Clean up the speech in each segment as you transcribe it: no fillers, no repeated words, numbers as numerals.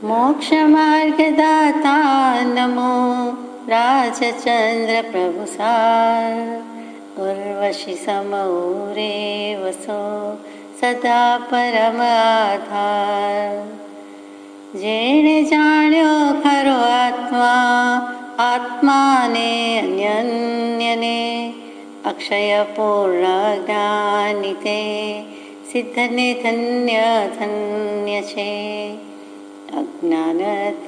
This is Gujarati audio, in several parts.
मोक्षमार्गदाता नमो राजचंद्र प्रभुसार। उर्वशी समौरे वसो सदा परम आधार। जेणे जाण्यो खरो आत्मा, आत्माने अन्यन्यने। अक्षय पूर्ण ज्ञानिते सिद्धने धन्य धन्य छे। अज्ञानतिमिरान्धानां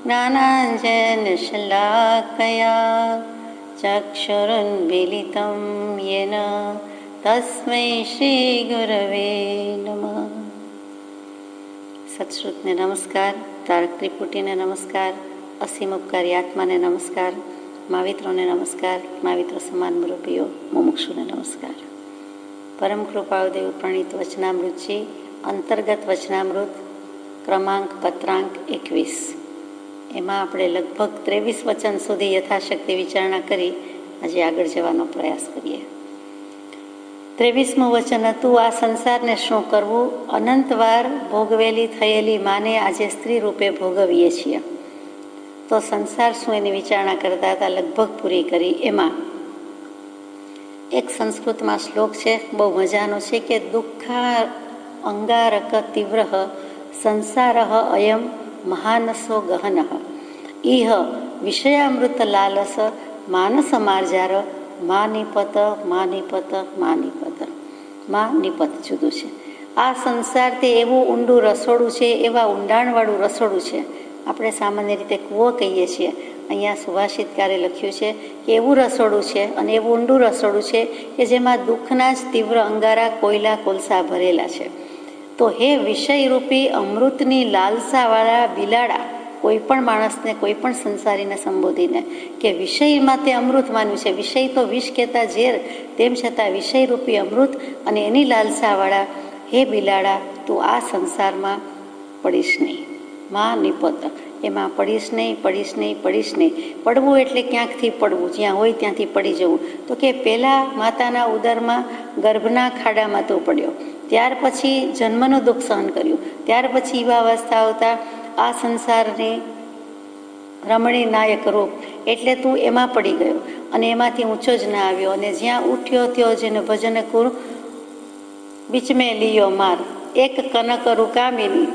ज्ञानाञ्जनशलाकया चक्षुरुन्मीलितं येन तस्मै श्रीगुरवे नमः। सत्श्रुतने नमस्कार, तारक त्रिपुटीने नमस्कार, असीम उपकारी आत्माने नमस्कार, मावित्रोने नमस्कार, मावित्र સમાન મુરબ્બીઓ, મુમુક્ષુને નમસ્કાર। પરમ કૃપાળુદેવ પ્રણીત વચનામૃતજી અંતર્ગત વચનામૃત ક્રમાંક પત્રાંક 21, એમાં આપણે લગભગ 23 વચન સુધી યથાશક્તિ વિચારણા કરી આજે આગળ જવાનો પ્રયાસ કરીએ। 23મું વચન હતું, આ સંસારને શું કરવું? અનંતવાર ભોગવેલી થયેલી માને આજે સ્ત્રી રૂપે ભોગવીએ છીએ, તો સંસાર શું એની વિચારણા કરતા હતા, લગભગ પૂરી કરી। એમાં એક સંસ્કૃતમાં શ્લોક છે, બહુ મજાનો છે કે દુઃખા અંગારક તીવ્ર સંસાર અયમ મહાનસો ગહન ઇહ વિષયામૃત લાલસ માનસ માર્જાર માનિપત માનિપત માનિપત માનિપત જુદું છે। આ સંસાર તે એવું ઊંડું રસોડું છે, એવા ઊંડાણવાળું રસોડું છે। આપણે સામાન્ય રીતે કૂવો કહીએ છીએ, અહીંયા સુભાષિતકારે લખ્યું છે કે એવું રસોડું છે અને એવું ઊંડું રસોડું છે કે જેમાં દુઃખના જ તીવ્ર અંગારા કોયલા કોલસા ભરેલા છે। તો હે વિષયરૂપી અમૃતની લાલસાવાળા બિલાડા, કોઈ પણ માણસને, કોઈ પણ સંસારીને સંબોધીને કે વિષયમાં તે અમૃત માન્યું છે, વિષય તો વિષ કહેતા ઝેર, તેમ છતાં વિષયરૂપી અમૃત અને એની લાલસાવાળા હે બિલાડા, તું આ સંસારમાં પડીશ નહીં, માં નિપત, એમાં પડીશ નહીં, પડીશ નહીં, પડીશ નહીં। પડવું એટલે ક્યાંકથી પડવું, જ્યાં હોય ત્યાંથી પડી જવું। તો કે પહેલાં માતાના ઉદરમાં ગર્ભના ખાડામાં તું પડ્યો, ત્યાર પછી જન્મનું દુઃખ સહન કર્યું, ત્યાર પછી યુવાવસ્થા આવતા આ સંસારની રમણી નાયક રૂપ, એટલે તું એમાં પડી ગયો અને એમાંથી ઊંચો જ ના આવ્યો, અને જ્યાં ઉઠ્યો ત્યો જેને ભજન કુર બીચ મેં લીયો માર, એક કનક રૂકામિની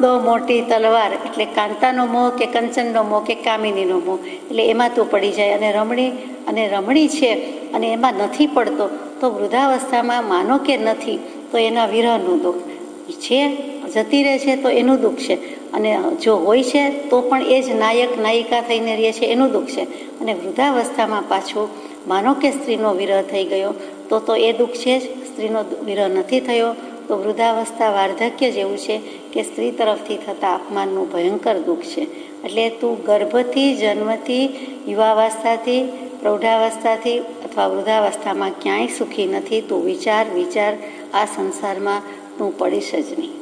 દો મોટી તલવાર, એટલે કાંતાનો મોહ કે કંચનનો મોહ કે કામિનીનો મોહ, એટલે એમાં તું પડી જાય અને રમણી છે અને એમાં નથી પડતો, તો વૃદ્ધાવસ્થામાં માનો કે નથી તો એના વિરહનું દુઃખ છે, જતી રહે છે તો એનું દુઃખ છે, અને જો હોય છે તો પણ એ જ નાયક નાયિકા થઈને રહે છે એનું દુઃખ છે, અને વૃદ્ધાવસ્થામાં પાછું માનો કે સ્ત્રીનો વિરહ થઈ ગયો તો એ દુઃખ છે જ, સ્ત્રીનો વિરહ નથી થયો તો વૃદ્ધાવસ્થા વાર્ધક્ય જેવું છે કે સ્ત્રી તરફથી થતા અપમાનનું ભયંકર દુઃખ છે। એટલે તું ગર્ભથી, જન્મથી, યુવાવસ્થાથી, પ્રૌઢાવસ્થાથી અથવા વૃદ્ધાવસ્થામાં ક્યાંય સુખી નથી। તું વિચાર, આ સંસારમાં તું પડીશ જ નહીં।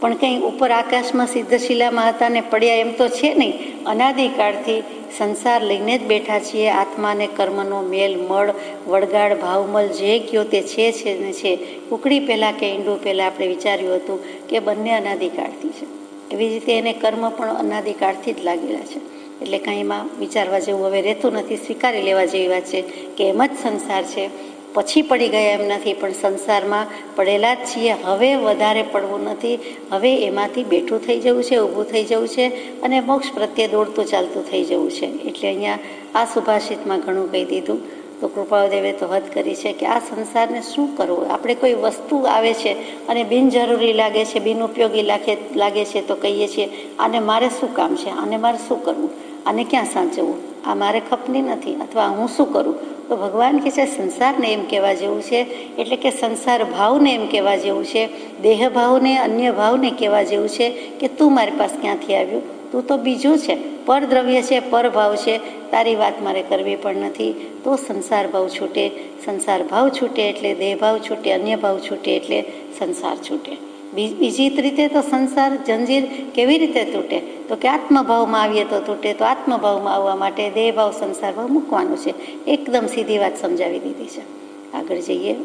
પણ કંઈ ઉપર આકાશમાં સિદ્ધશિલામાં હતા ને પડ્યા એમ તો છે નહીં, અનાદિકાળથી સંસાર લઈને જ બેઠા છીએ। આત્માને કર્મનો મેલ, મળ, વળગાડ, ભાવમલ જે કયો તે છે ને છે। કુકડી પહેલાં કે ઈંડું પહેલાં આપણે વિચાર્યું હતું કે બંને અનાદિકાળથી છે, એવી રીતે એને કર્મ પણ અનાદિકાળથી જ લાગેલા છે, એટલે કાંઈ એમાં વિચારવા જેવું હવે રહેતું નથી, સ્વીકારી લેવા જેવી વાત છે કે એમ જ સંસાર છે, પછી પડી ગયા એમ નથી, પણ સંસારમાં પડેલા જ છીએ। હવે વધારે પડવું નથી, હવે એમાંથી બેઠું થઈ જવું છે, ઊભું થઈ જવું છે અને મોક્ષ પ્રત્યે દોડતું ચાલતું થઈ જવું છે। એટલે અહીંયા આ સુભાષિતમાં ઘણું કહી દીધું। તો કૃપાળુદેવે તો હદ કરી છે કે આ સંસારને શું કરવું? આપણે કોઈ વસ્તુ આવે છે અને બિનજરૂરી લાગે છે, બિનઉપયોગી લાગે છે તો કહીએ છીએ આને મારે શું કામ છે, આને મારે શું કરવું, આને ક્યાં સાચવવું, આ મારે ખપની નથી, અથવા હું શું કરું? તો ભગવાન કહે છે સંસારને એમ કહેવા જેવું છે, એટલે કે સંસાર ભાવને એમ કહેવા જેવું છે, દેહ ભાવને, અન્ય ભાવને કહેવા જેવું છે કે તું મારી પાસે ક્યાંથી આવ્યું, તું તો બીજું છે, પરદ્રવ્ય છે, પરભાવ છે, તારી વાત મારે કરવી પણ નથી। તો સંસાર ભાવ છૂટે, સંસાર ભાવ છૂટે એટલે દેહ ભાવ છૂટે, અન્ય ભાવ છૂટે એટલે સંસાર છૂટે। બીજી રીતે તો સંસાર જંજીર કેવી રીતે તૂટે? તો કે આત્મભાવમાં આવીએ તો તૂટે। તો આત્મભાવમાં આવવા માટે દેહ ભાવ, સંસાર ભાવ મૂકવાનો છે। એકદમ સીધી વાત સમજાવી દીધી છે। આગળ જઈએ।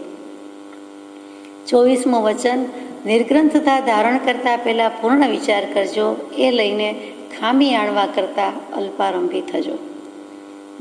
24મું વચન, નિર્ગ્રંથતા ધારણ કરતાં પહેલાં પૂર્ણ વિચાર કરજો, એ લઈને ખામી આણવા કરતાં અલ્પારંભી થજો.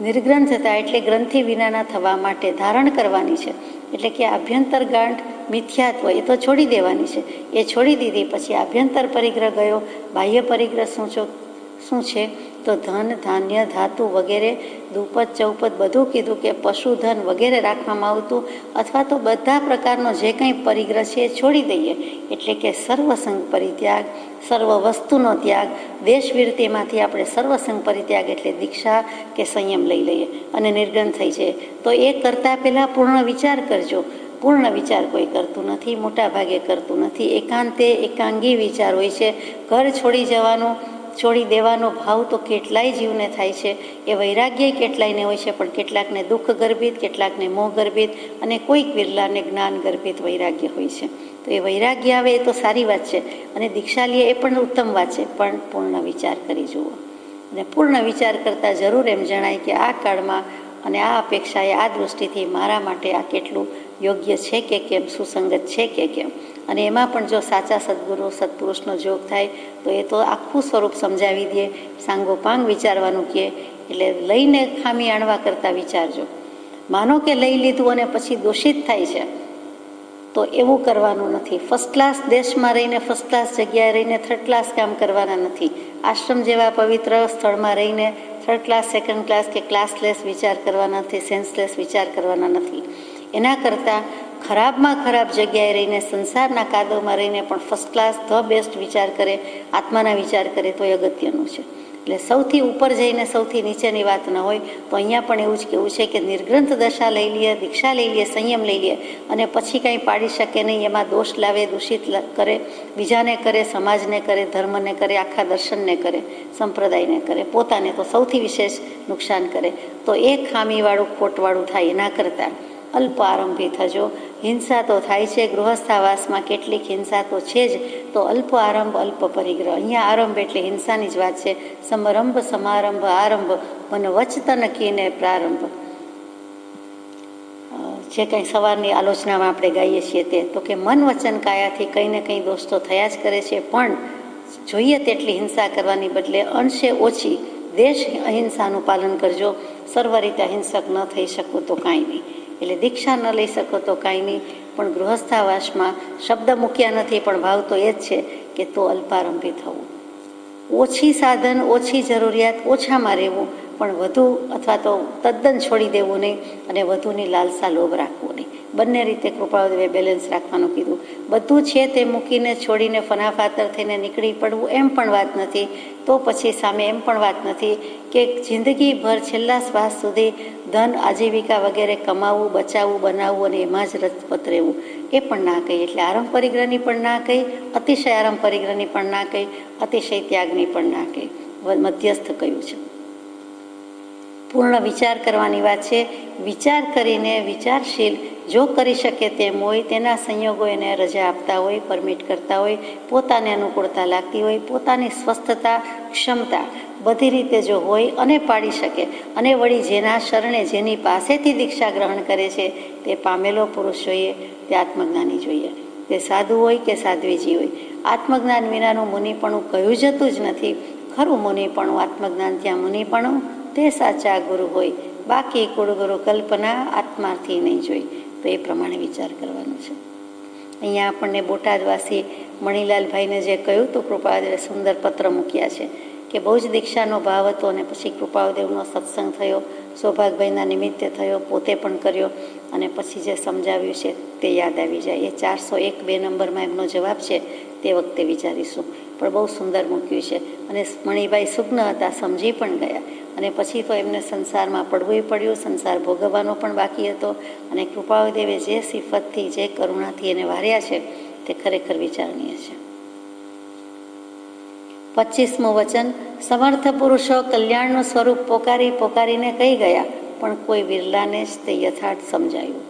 નિર્ગ્રંથતા એટલે ગ્રંથિ વિનાના થવા માટે ધારણ કરવાની છે, એટલે કે આભ્યંતર ગાંઠ મિથ્યાત્વ એ તો છોડી દેવાની છે. એ છોડી દીધી પછી આભ્યંતર પરિગ્રહ ગયો. બાહ્ય પરિગ્રહ શું છે? તો ધન, ધાન્ય, ધાતુ વગેરે, દુપદ, ચૌપદ બધું કીધું કે પશુધન વગેરે રાખવામાં આવતું, અથવા તો બધા પ્રકારનો જે કંઈ પરિગ્રહ છે એ છોડી દઈએ. એટલે કે સર્વસંગ પરિત્યાગ, સર્વ વસ્તુનો ત્યાગ, દેશવીરતીમાંથી આપણે સર્વસંગ પરિત્યાગ એટલે દીક્ષા કે સંયમ લઈ લઈએ અને નિર્ગ્રંથ થઈ જાય. તો એ કરતાં પહેલાં પૂર્ણ વિચાર કરજો. પૂર્ણ વિચાર કોઈ કરતું નથી, મોટા ભાગે કરતું નથી. એકાંતે એકાંગી વિચાર હોય છે. ઘર છોડી દેવાનો ભાવ તો કેટલાય જીવને થાય છે. એ વૈરાગ્ય કેટલાયને હોય છે, પણ કેટલાકને દુઃખ ગર્ભિત, કેટલાકને મોહ ગર્ભિત અને કોઈક વિરલાને જ્ઞાન ગર્ભિત વૈરાગ્ય હોય છે. તો એ વૈરાગ્ય આવે એ તો સારી વાત છે, અને દીક્ષા લે એ પણ ઉત્તમ વાત છે, પણ પૂર્ણ વિચાર કરી જુઓ. અને પૂર્ણ વિચાર કરતાં જરૂર એમ જણાય કે આ કાળમાં અને આ અપેક્ષાએ આ દૃષ્ટિથી મારા માટે આ કેટલું યોગ્ય છે કે કેમ, સુસંગત છે કે કેમ. અને એમાં પણ જો સાચા સદગુરુ સત્પુરુષનો જોગ થાય તો એ તો આખું સ્વરૂપ સમજાવી દે, સાંગોપાંગ વિચારવાનું કહે. એટલે લઈને ખામી આણવા કરતાં વિચારજો. માનો કે લઈ લીધું અને પછી દોષિત થાય છે, તો એવું કરવાનું નથી. ફર્સ્ટ ક્લાસ દેશમાં રહીને, ફર્સ્ટ ક્લાસ જગ્યાએ રહીને થર્ડ ક્લાસ કામ કરવાના નથી. આશ્રમ જેવા પવિત્ર સ્થળમાં રહીને થર્ડ ક્લાસ, સેકન્ડ ક્લાસ કે ક્લાસલેસ વિચાર કરવાના નથી, સેન્સલેસ વિચાર કરવાના નથી. એના કરતાં ખરાબમાં ખરાબ જગ્યાએ રહીને, સંસારના કાદવમાં રહીને પણ ફર્સ્ટ ક્લાસ ધ બેસ્ટ વિચાર કરે, આત્માના વિચાર કરે તો એ અગત્યનું છે. એટલે સૌથી ઉપર જઈને સૌથી નીચેની વાત ન હોય. તો અહીંયા પણ એવું જ કહેવું છે કે નિર્ગ્રંથ દશા લઈ લઈએ, દીક્ષા લઈ લઈએ, સંયમ લઈ લઈએ અને પછી કાંઈ પાડી શકે નહીં, એમાં દોષ લાવે, દૂષિત કરે, બીજાને કરે, સમાજને કરે, ધર્મને કરે, આખા દર્શનને કરે, સંપ્રદાયને કરે, પોતાને તો સૌથી વિશેષ નુકસાન કરે. તો એ ખામીવાળું, ખોટવાળું થાય એના કરતાં અલ્પ આરંભી થજો. હિંસા તો થાય છે, ગૃહસ્થાવાસમાં કેટલીક હિંસા તો છે જ. તો અલ્પ આરંભ, અલ્પ પરિગ્રહ. અહીંયા આરંભ એટલે હિંસાની જ વાત છે. સમરંભ, સમારંભ, આરંભ, મન વચતન કીને પ્રારંભ. જે કંઈ સવારની આલોચનામાં આપણે ગાઈએ છીએ તે તો કે મન વચન કાયાથી કંઈ ને કંઈ દોષ તો થયા જ કરે છે, પણ જોઈએ તેટલી હિંસા કરવાની બદલે અંશે ઓછી દેશ અહિંસાનું પાલન કરજો. સર્વ રીતે અહિંસક ન થઈ શકો તો કાંઈ નહીં, એટલે દીક્ષા ન લઈ શકો તો કાંઈ નહીં, પણ ગૃહસ્થાવાસમાં શબ્દ મૂક્યા નથી, પણ ભાવ તો એ જ છે કે તો અલ્પારંભી થવું. ઓછી સાધન, ઓછી જરૂરિયાત, ઓછામાં રહેવું, પણ વધુ અથવા તો તદ્દન છોડી દેવું નહીં અને વધુની લાલસા, લોભ રાખવો નહીં. બંને રીતે કૃપાળુદેવે બેલેન્સ રાખવાનું કીધું. બધું છે તે મૂકીને, છોડીને, ફનાફાતર થઈને નીકળી પડવું એમ પણ વાત નથી. તો પછી સામે એમ પણ વાત નથી કે જિંદગીભર છેલ્લા શ્વાસ સુધી ધન, આજીવિકા વગેરે કમાવવું, બચાવવું, બનાવવું અને એમાં જ રચપત રહેવું, એ પણ ના કહી. એટલે આરંભ પરિગ્રહની પણ ના કહી, અતિશય આરંભ પરિગ્રહની પણ ના કહી, અતિશય ત્યાગની પણ ના કહી, મધ્યસ્થ કહ્યું છે. પૂર્ણ વિચાર કરવાની વાત છે. વિચાર કરીને વિચારશીલ જો કરી શકે તેમ હોય, તેના સંયોગો એને રજા આપતા હોય, પરમિટ કરતા હોય, પોતાને અનુકૂળતા લાગતી હોય, પોતાની સ્વસ્થતા, ક્ષમતા બધી રીતે જો હોય અને પાડી શકે, અને વળી જેના શરણે, જેની પાસેથી દીક્ષા ગ્રહણ કરે છે તે પામેલો પુરુષ જોઈએ, તે આત્મજ્ઞાની જોઈએ. તે સાધુ હોય કે સાધ્વીજી હોય. આત્મજ્ઞાન વિનાનું મુનિપણું કહ્યું જતું જ નથી. ખરું મુનિપણું, આત્મજ્ઞાન ત્યાં મુનિપણું, તે સાચા ગુરુ હોય. બાકી કુળગુરુ કલ્પના આત્માથી નહીં જોઈ. તો એ પ્રમાણે વિચાર કરવાનો છે. અહીંયા આપણને બોટાદવાસી મણીલાલભાઈને જે કહ્યું તો કૃપાળુદેવે સુંદર પત્ર મૂક્યા છે કે બહુ જ દીક્ષાનો ભાવ હતો અને પછી કૃપાળુદેવનો સત્સંગ થયો, સૌભાગભાઈના નિમિત્તે થયો, પોતે પણ કર્યો અને પછી જે સમજાવ્યું છે તે યાદ આવી જાય. એ 401 નંબરમાં એમનો જવાબ છે, તે વખતે વિચારીશું. પણ બહુ સુંદર મૂક્યું છે અને મણીભાઈ સુગ્ન હતા, સમજી પણ ગયા. અને પછી તો એમને સંસારમાં પડવું પડ્યું, સંસાર ભોગવવાનો પણ બાકી હતો. અને કૃપાળુદેવે જે સિફતથી, જે કરુણાથી એને વાર્યા છે તે ખરેખર વિચારણીય છે. 25મું વચન. સમર્થ પુરુષો કલ્યાણનું સ્વરૂપ પોકારીને કહી ગયા, પણ કોઈ વિરલાને જ તે યથાર્થ સમજાયું.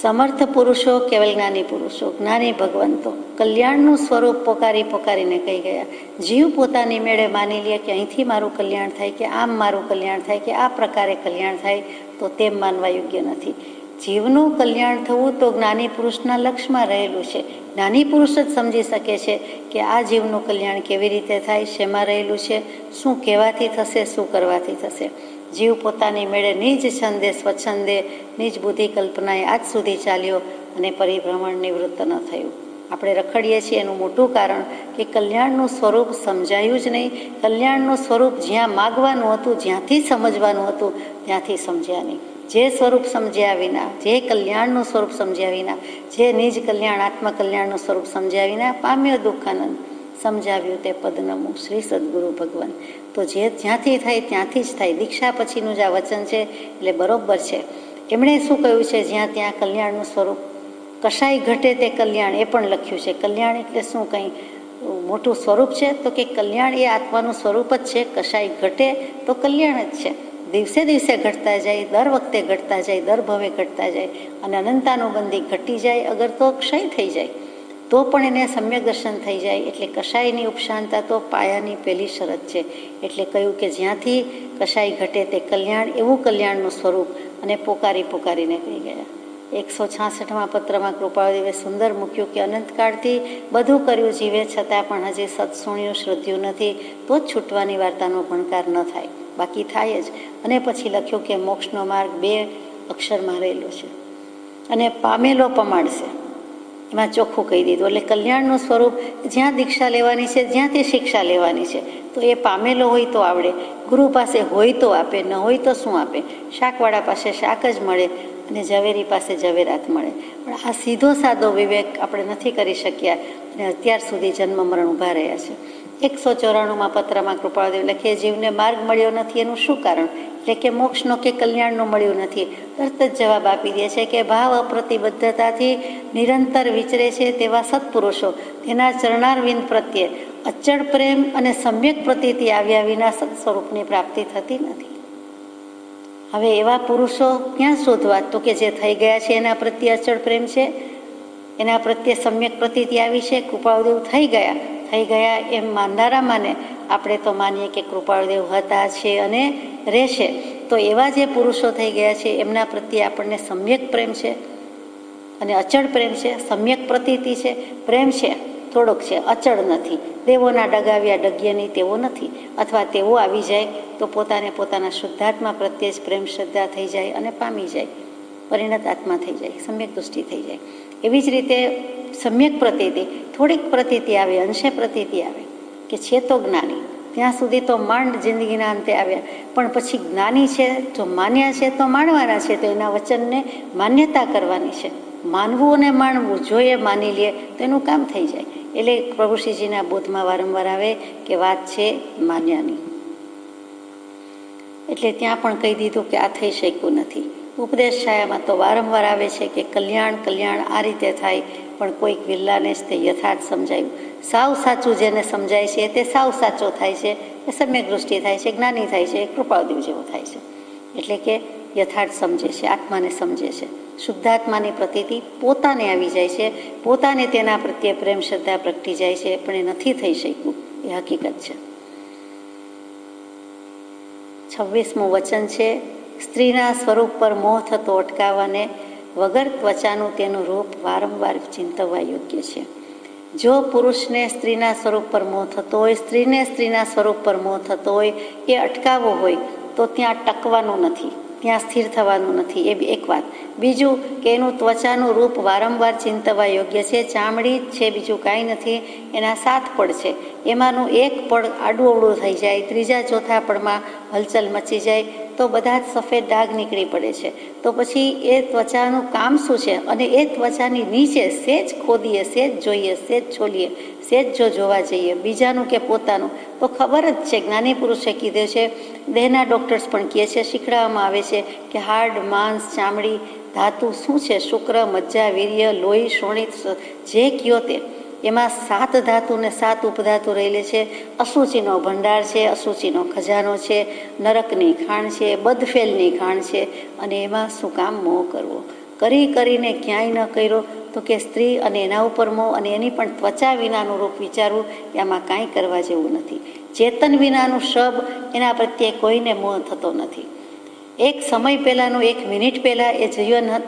સમર્થ પુરુષો, કેવલ જ્ઞાની પુરુષો, જ્ઞાની ભગવંતો કલ્યાણનું સ્વરૂપ પોકારીને કહી ગયા. જીવ પોતાની મેળે માની લે કે અહીંથી મારું કલ્યાણ થાય, કે આમ મારું કલ્યાણ થાય, કે આ પ્રકારે કલ્યાણ થાય, તો તેમ માનવા યોગ્ય નથી. જીવનું કલ્યાણ થવું તો જ્ઞાની પુરુષના લક્ષમાં રહેલું છે. જ્ઞાની પુરુષ જ સમજી શકે છે કે આ જીવનું કલ્યાણ કેવી રીતે થાય, શેમાં રહેલું છે, શું કહેવાથી થશે, શું કરવાથી થશે. જીવ પોતાની મેળે નિજ છંદે સ્વચ્છંદે નિજ બુદ્ધિ કલ્પનાએ આજ સુધી ચાલ્યો અને પરિભ્રમણ નિવૃત્ત ન થયું. આપણે રખડીએ છીએ એનું મોટું કારણ કે કલ્યાણનું સ્વરૂપ સમજાયું જ નહીં. કલ્યાણનું સ્વરૂપ જ્યાં માગવાનું હતું, જ્યાંથી સમજવાનું હતું, ત્યાંથી સમજ્યા નહીં. જે સ્વરૂપ સમજ્યા વિના, જે કલ્યાણનું સ્વરૂપ સમજ્યા વિના, જે નિજ કલ્યાણ આત્મકલ્યાણનું સ્વરૂપ સમજ્યા વિના પામ્યો દુઃખાનંદ. સમજાવ્યું તે પદનમું શ્રી સદગુરુ ભગવાન. તો જે જ્યાંથી થાય ત્યાંથી જ થાય. દીક્ષા પછીનું જ આ વચન છે એટલે બરોબર છે. એમણે શું કહ્યું છે, જ્યાં ત્યાં કલ્યાણનું સ્વરૂપ કશાય ઘટે તે કલ્યાણ, એ પણ લખ્યું છે. કલ્યાણ એટલે શું, કંઈ મોટું સ્વરૂપ છે? તો કે કલ્યાણ એ આત્માનું સ્વરૂપ જ છે. કશાય ઘટે તો કલ્યાણ જ છે. દિવસે દિવસે ઘટતા જાય, દર વખતે ઘટતા જાય, દર ભવે ઘટતા જાય અને અનંતાનુબંધી ઘટી જાય. અગર તો ક્ષય થઈ જાય તો પણ એને સમ્યક દર્શન થઈ જાય. એટલે કશાયની ઉપશાંતા તો પાયાની પહેલી શરત છે. એટલે કહ્યું કે જ્યાંથી કશાય ઘટે તે કલ્યાણ, એવું કલ્યાણનું સ્વરૂપ. અને પોકારીને કહી ગયા. 166માં પત્રમાં કૃપાળુદેવે સુંદર મૂક્યું કે અનંતકાળથી બધું કર્યું જીવે, છતાં પણ હજી સત્સુણ્યું શ્રદ્ધ્યું નથી, તો જ છૂટવાની વાર્તાનો ભણકાર ન થાય. બાકી થાય જ. અને પછી લખ્યું કે મોક્ષનો માર્ગ 2 અક્ષરમાં રહેલો છે અને પામેલો પમાડશે. એમાં ચોખ્ખું કહી દીધું. એટલે કલ્યાણનું સ્વરૂપ જ્યાં દીક્ષા લેવાની છે, જ્યાંથી શિક્ષા લેવાની છે, તો એ પામેલો હોય તો આવડે. ગુરુ પાસે હોય તો આપે, ન હોય તો શું આપે? શાકવાળા પાસે શાક જ મળે અને ઝવેરી પાસે ઝવેરાત મળે. પણ આ સીધો સાદો વિવેક આપણે નથી કરી શક્યા અને અત્યાર સુધી જન્મ મરણ ઊભા રહ્યા છે. 194માં પત્રમાં કૃપાળુદેવ લખે, જીવને માર્ગ મળ્યો નથી એનું શું કારણ? એટલે કે મોક્ષનો કે કલ્યાણનો મળ્યું નથી. તરત જ જવાબ આપી દે છે કે ભાવ અપ્રતિબદ્ધતાથી નિરંતર વિચરે છે તેવા સત્પુરુષો, તેના ચરણારવિંદ પ્રત્યે અચળ પ્રેમ અને સમ્યક પ્રતીતિ આવ્યા વિના સત્સ્વરૂપની પ્રાપ્તિ થતી નથી. હવે એવા પુરુષો ક્યાં શોધવા? તો કે જે થઈ ગયા છે એના પ્રત્યે અચળ પ્રેમ છે, એના પ્રત્યે સમ્યક પ્રતીતિ આવી છે. કૃપાળુદેવ થઈ ગયા એમ માનનારા માને. આપણે તો માનીએ કે કૃપાળુદેવ હતા, છે અને રહેશે. તો એવા જે પુરુષો થઈ ગયા છે એમના પ્રત્યે આપણને સમ્યક પ્રેમ છે અને અચળ પ્રેમ છે. સમ્યક પ્રતીતિ છે, પ્રેમ છે, થોડોક છે, અચળ નથી. દેવોના ડગાવ્યા ડગ્ય નહીં તેવો નથી. અથવા તેવો આવી જાય તો પોતાના શુદ્ધાત્મા પ્રત્યે જ પ્રેમ શ્રદ્ધા થઈ જાય અને પામી જાય, પરિણત આત્મા થઈ જાય, સમ્યક દૃષ્ટિ થઈ જાય. એવી જ રીતે સમ્યક પ્રતીતિ, થોડીક પ્રતીતિ આવે, અંશે પ્રતીતિ આવે કે છે તો જ્ઞાની. ત્યાં સુધી તો માંડ જિંદગીના અંતે આવ્યા, પણ પછી જ્ઞાની છે, જો માન્યા છે તો માણવાના છે, તો એના વચનને માન્યતા કરવાની છે. માનવું અને માણવું, જો એ માની લે તો એનું કામ થઈ જાય. એટલે પ્રભુશ્રીજીના બોધમાં વારંવાર આવે કે વાત છે માન્યાની. એટલે ત્યાં પણ કહી દીધું કે આ થઈ શક્યું નથી. ઉપદેશ છાયામાં તો વારંવાર આવે છે કે કલ્યાણ આ રીતે થાય, પણ કોઈક વિલ્લાને જ તે યથાર્થ સમજાયું. સાવ સાચું જેને સમજાય છે તે સાવ સાચો થાય છે, એ સમ્યક દૃષ્ટિ થાય છે, જ્ઞાની થાય છે, કૃપાળુદેવ જેવો થાય છે. એટલે કે યથાર્થ સમજે છે, આત્માને સમજે છે. શુદ્ધાત્માની પ્રતીતિ પોતાને આવી જાય છે, પોતાને તેના પ્રત્યે પ્રેમ શ્રદ્ધા પ્રગટી જાય છે, પણ એ નથી થઈ શક્યું, એ હકીકત છે. 26મું વચન છે, સ્ત્રીના સ્વરૂપ પર મોહ થતો અટકાવવાને વગર ત્વચાનું તેનું રૂપ વારંવાર ચિંતવવા યોગ્ય છે. જો પુરુષને સ્ત્રીના સ્વરૂપ પર મોહ થતો હોય, સ્ત્રીને સ્ત્રીના સ્વરૂપ પર મોહ થતો હોય, એ અટકાવવો હોય તો ત્યાં ટકવાનું નથી, ત્યાં સ્થિર થવાનું નથી. એ એક વાત. બીજું કે એનું ત્વચાનું રૂપ વારંવાર ચિંતવવા યોગ્ય છે. ચામડી જ છે, બીજું કાંઈ નથી. એના 7 પડ છે, એમાંનું એક પડ આડું અવળું થઈ જાય, ત્રીજા ચોથા પડમાં હલચલ મચી જાય તો બધા જ સફેદ ડાઘ નીકળી પડે છે. તો પછી એ ત્વચાનું કામ શું છે? અને એ ત્વચાની નીચે સેજ ખોદીએ, સેજ જોઈએ, સેજ છોલીએ, સેજ જો જોવા જઈએ બીજાનું કે પોતાનું, તો ખબર જ છે. જ્ઞાની પુરુષે કીધું છે, દેહના ડૉક્ટર્સ પણ કહે છે, શીખડાવવામાં આવે છે કે હાડ, માંસ, ચામડી, ધાતુ શું છે? શુક્ર, મજ્જા, વીર્ય, લોહી, શોણિત, જે કયો તે, એમાં 7 ધાતુ ને 7 ઉપધાતુ રહેલી છે. અસુચિનો ભંડાર છે, અસુચિનો ખજાનો છે, નરકની ખાણ છે, બદફેલની ખાણ છે. અને એમાં શું કામ મોહ કરવો? કરીને ક્યાંય ન કર્યો તો કે સ્ત્રી અને એના ઉપર મોહ, અને એની પણ ત્વચા વિનાનું રૂપ વિચારવું, એમાં કાંઈ કરવા જેવું નથી. ચેતન વિનાનું શબ, એના પ્રત્યે કોઈને મોહ થતો નથી. એક સમય પહેલાંનું 1 મિનિટ પહેલાં એ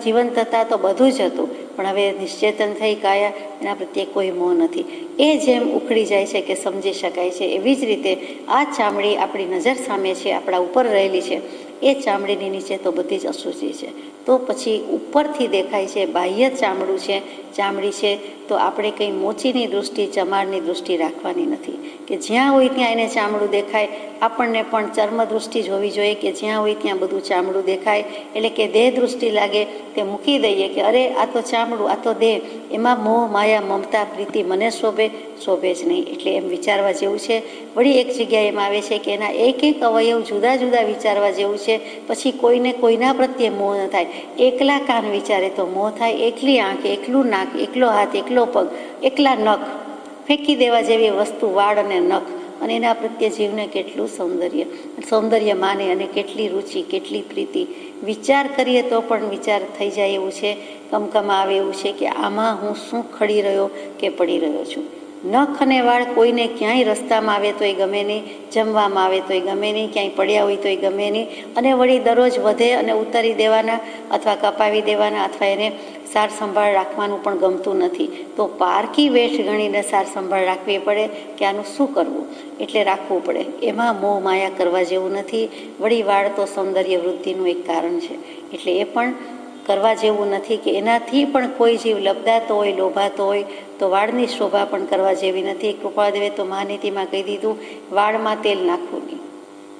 જીવંત હતા તો બધું જ હતું, પણ હવે નિશ્ચેતન થઈ કાયા, એના પ્રત્યે કોઈ મોહ નથી. એ જેમ ઉખડી જાય છે કે સમજી શકાય છે, એવી જ રીતે આ ચામડી આપણી નજર સામે છે, આપણા ઉપર રહેલી છે, એ ચામડીની નીચે તો બધી જ અશુચિ છે. તો પછી ઉપરથી દેખાય છે, બાહ્ય ચામડું છે, ચામડી છે, તો આપણે કંઈ મોચીની દૃષ્ટિ, ચમાડની દૃષ્ટિ રાખવાની નથી કે જ્યાં હોય ત્યાં એને ચામડું દેખાય. આપણને પણ ચર્મ દૃષ્ટિ જ હોવી જોઈએ કે જ્યાં હોય ત્યાં બધું ચામડું દેખાય, એટલે કે દેહ દૃષ્ટિ લાગે તે મૂકી દઈએ કે અરે આ તો ચામડું, આ તો દેહ, એમાં મોહ, માયા, મમતા, પ્રીતિ મને શોભે જ નહીં. એટલે એમ વિચારવા જેવું છે. વળી એક જગ્યાએ એમ આવે છે કે એના એક અવયવ જુદા જુદા વિચારવા જેવું છે. પછી કોઈને કોઈના પ્રત્યે મોહ ન થાય. એકલા કાન વિચારે તો મોહ થાય, એકલી આંખ, એકલું નાક, એકલો હાથ, એકલો પગ, એકલા નખ, ફેંકી દેવા જેવી વસ્તુ વાળ અને નખ, અને એના પ્રત્યે જીવને કેટલું સૌંદર્ય માને અને કેટલી રુચિ, કેટલી પ્રીતિ. વિચાર કરીએ તો પણ વિચાર થઈ જાય એવું છે, કમકમા આવે એવું છે કે આમાં હું શું ખડી રહ્યો કે પડી રહ્યો છું. નખ અને વાળ કોઈને ક્યાંય રસ્તામાં આવે તોય ગમે નહીં, જમવામાં આવે તોય ગમે નહીં, ક્યાંય પડ્યા હોય તોય ગમે નહીં, અને વળી દરરોજ વધે અને ઉતારી દેવાના અથવા કપાવી દેવાના અથવા એને સાર સંભાળ રાખવાનું પણ ગમતું નથી. તો પારકી વેઠ ગણીને સાર સંભાળ રાખવી પડે કે આનું શું કરવું, એટલે રાખવું પડે. એમાં મોહ માયા કરવા જેવું નથી. વળી વાળ તો સૌંદર્ય વૃદ્ધિનું એક કારણ છે, એટલે એ પણ કરવા જેવું નથી કે એનાથી પણ કોઈ જીવ લબદાતો હોય, લોભાતો હોય તો વાળની શોભા પણ કરવા જેવી નથી. કૃપાદેવે તો મહાનીતિમાં કહી દીધું, વાળમાં તેલ નાખવું નહીં.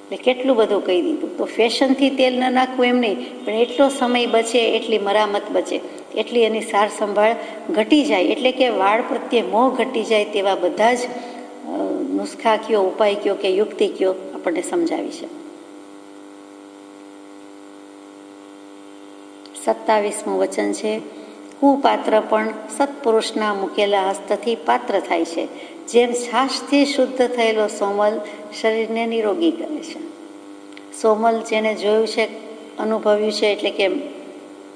એટલે કેટલું બધું કહી દીધું. તો ફેશનથી તેલ ન નાખવું એમ નહીં, પણ એટલો સમય બચે, એટલી મરામત બચે, એટલી એની સાર સંભાળ ઘટી જાય, એટલે કે વાળ પ્રત્યે મોહ ઘટી જાય તેવા બધા જ નુસ્ખા કયો, ઉપાય કયો કે યુક્તિ કયો આપણને સમજાવી છે. 27મું વચન છે, કુપાત્ર પણ સત્પુરુષના મૂકેલા હસ્તથી પાત્ર થાય છે, જેમ છાશથી શુદ્ધ થયેલો સોમલ શરીરને નિરોગી કરે છે. સોમલ જેને જોયું છે, અનુભવ્યું છે, એટલે કે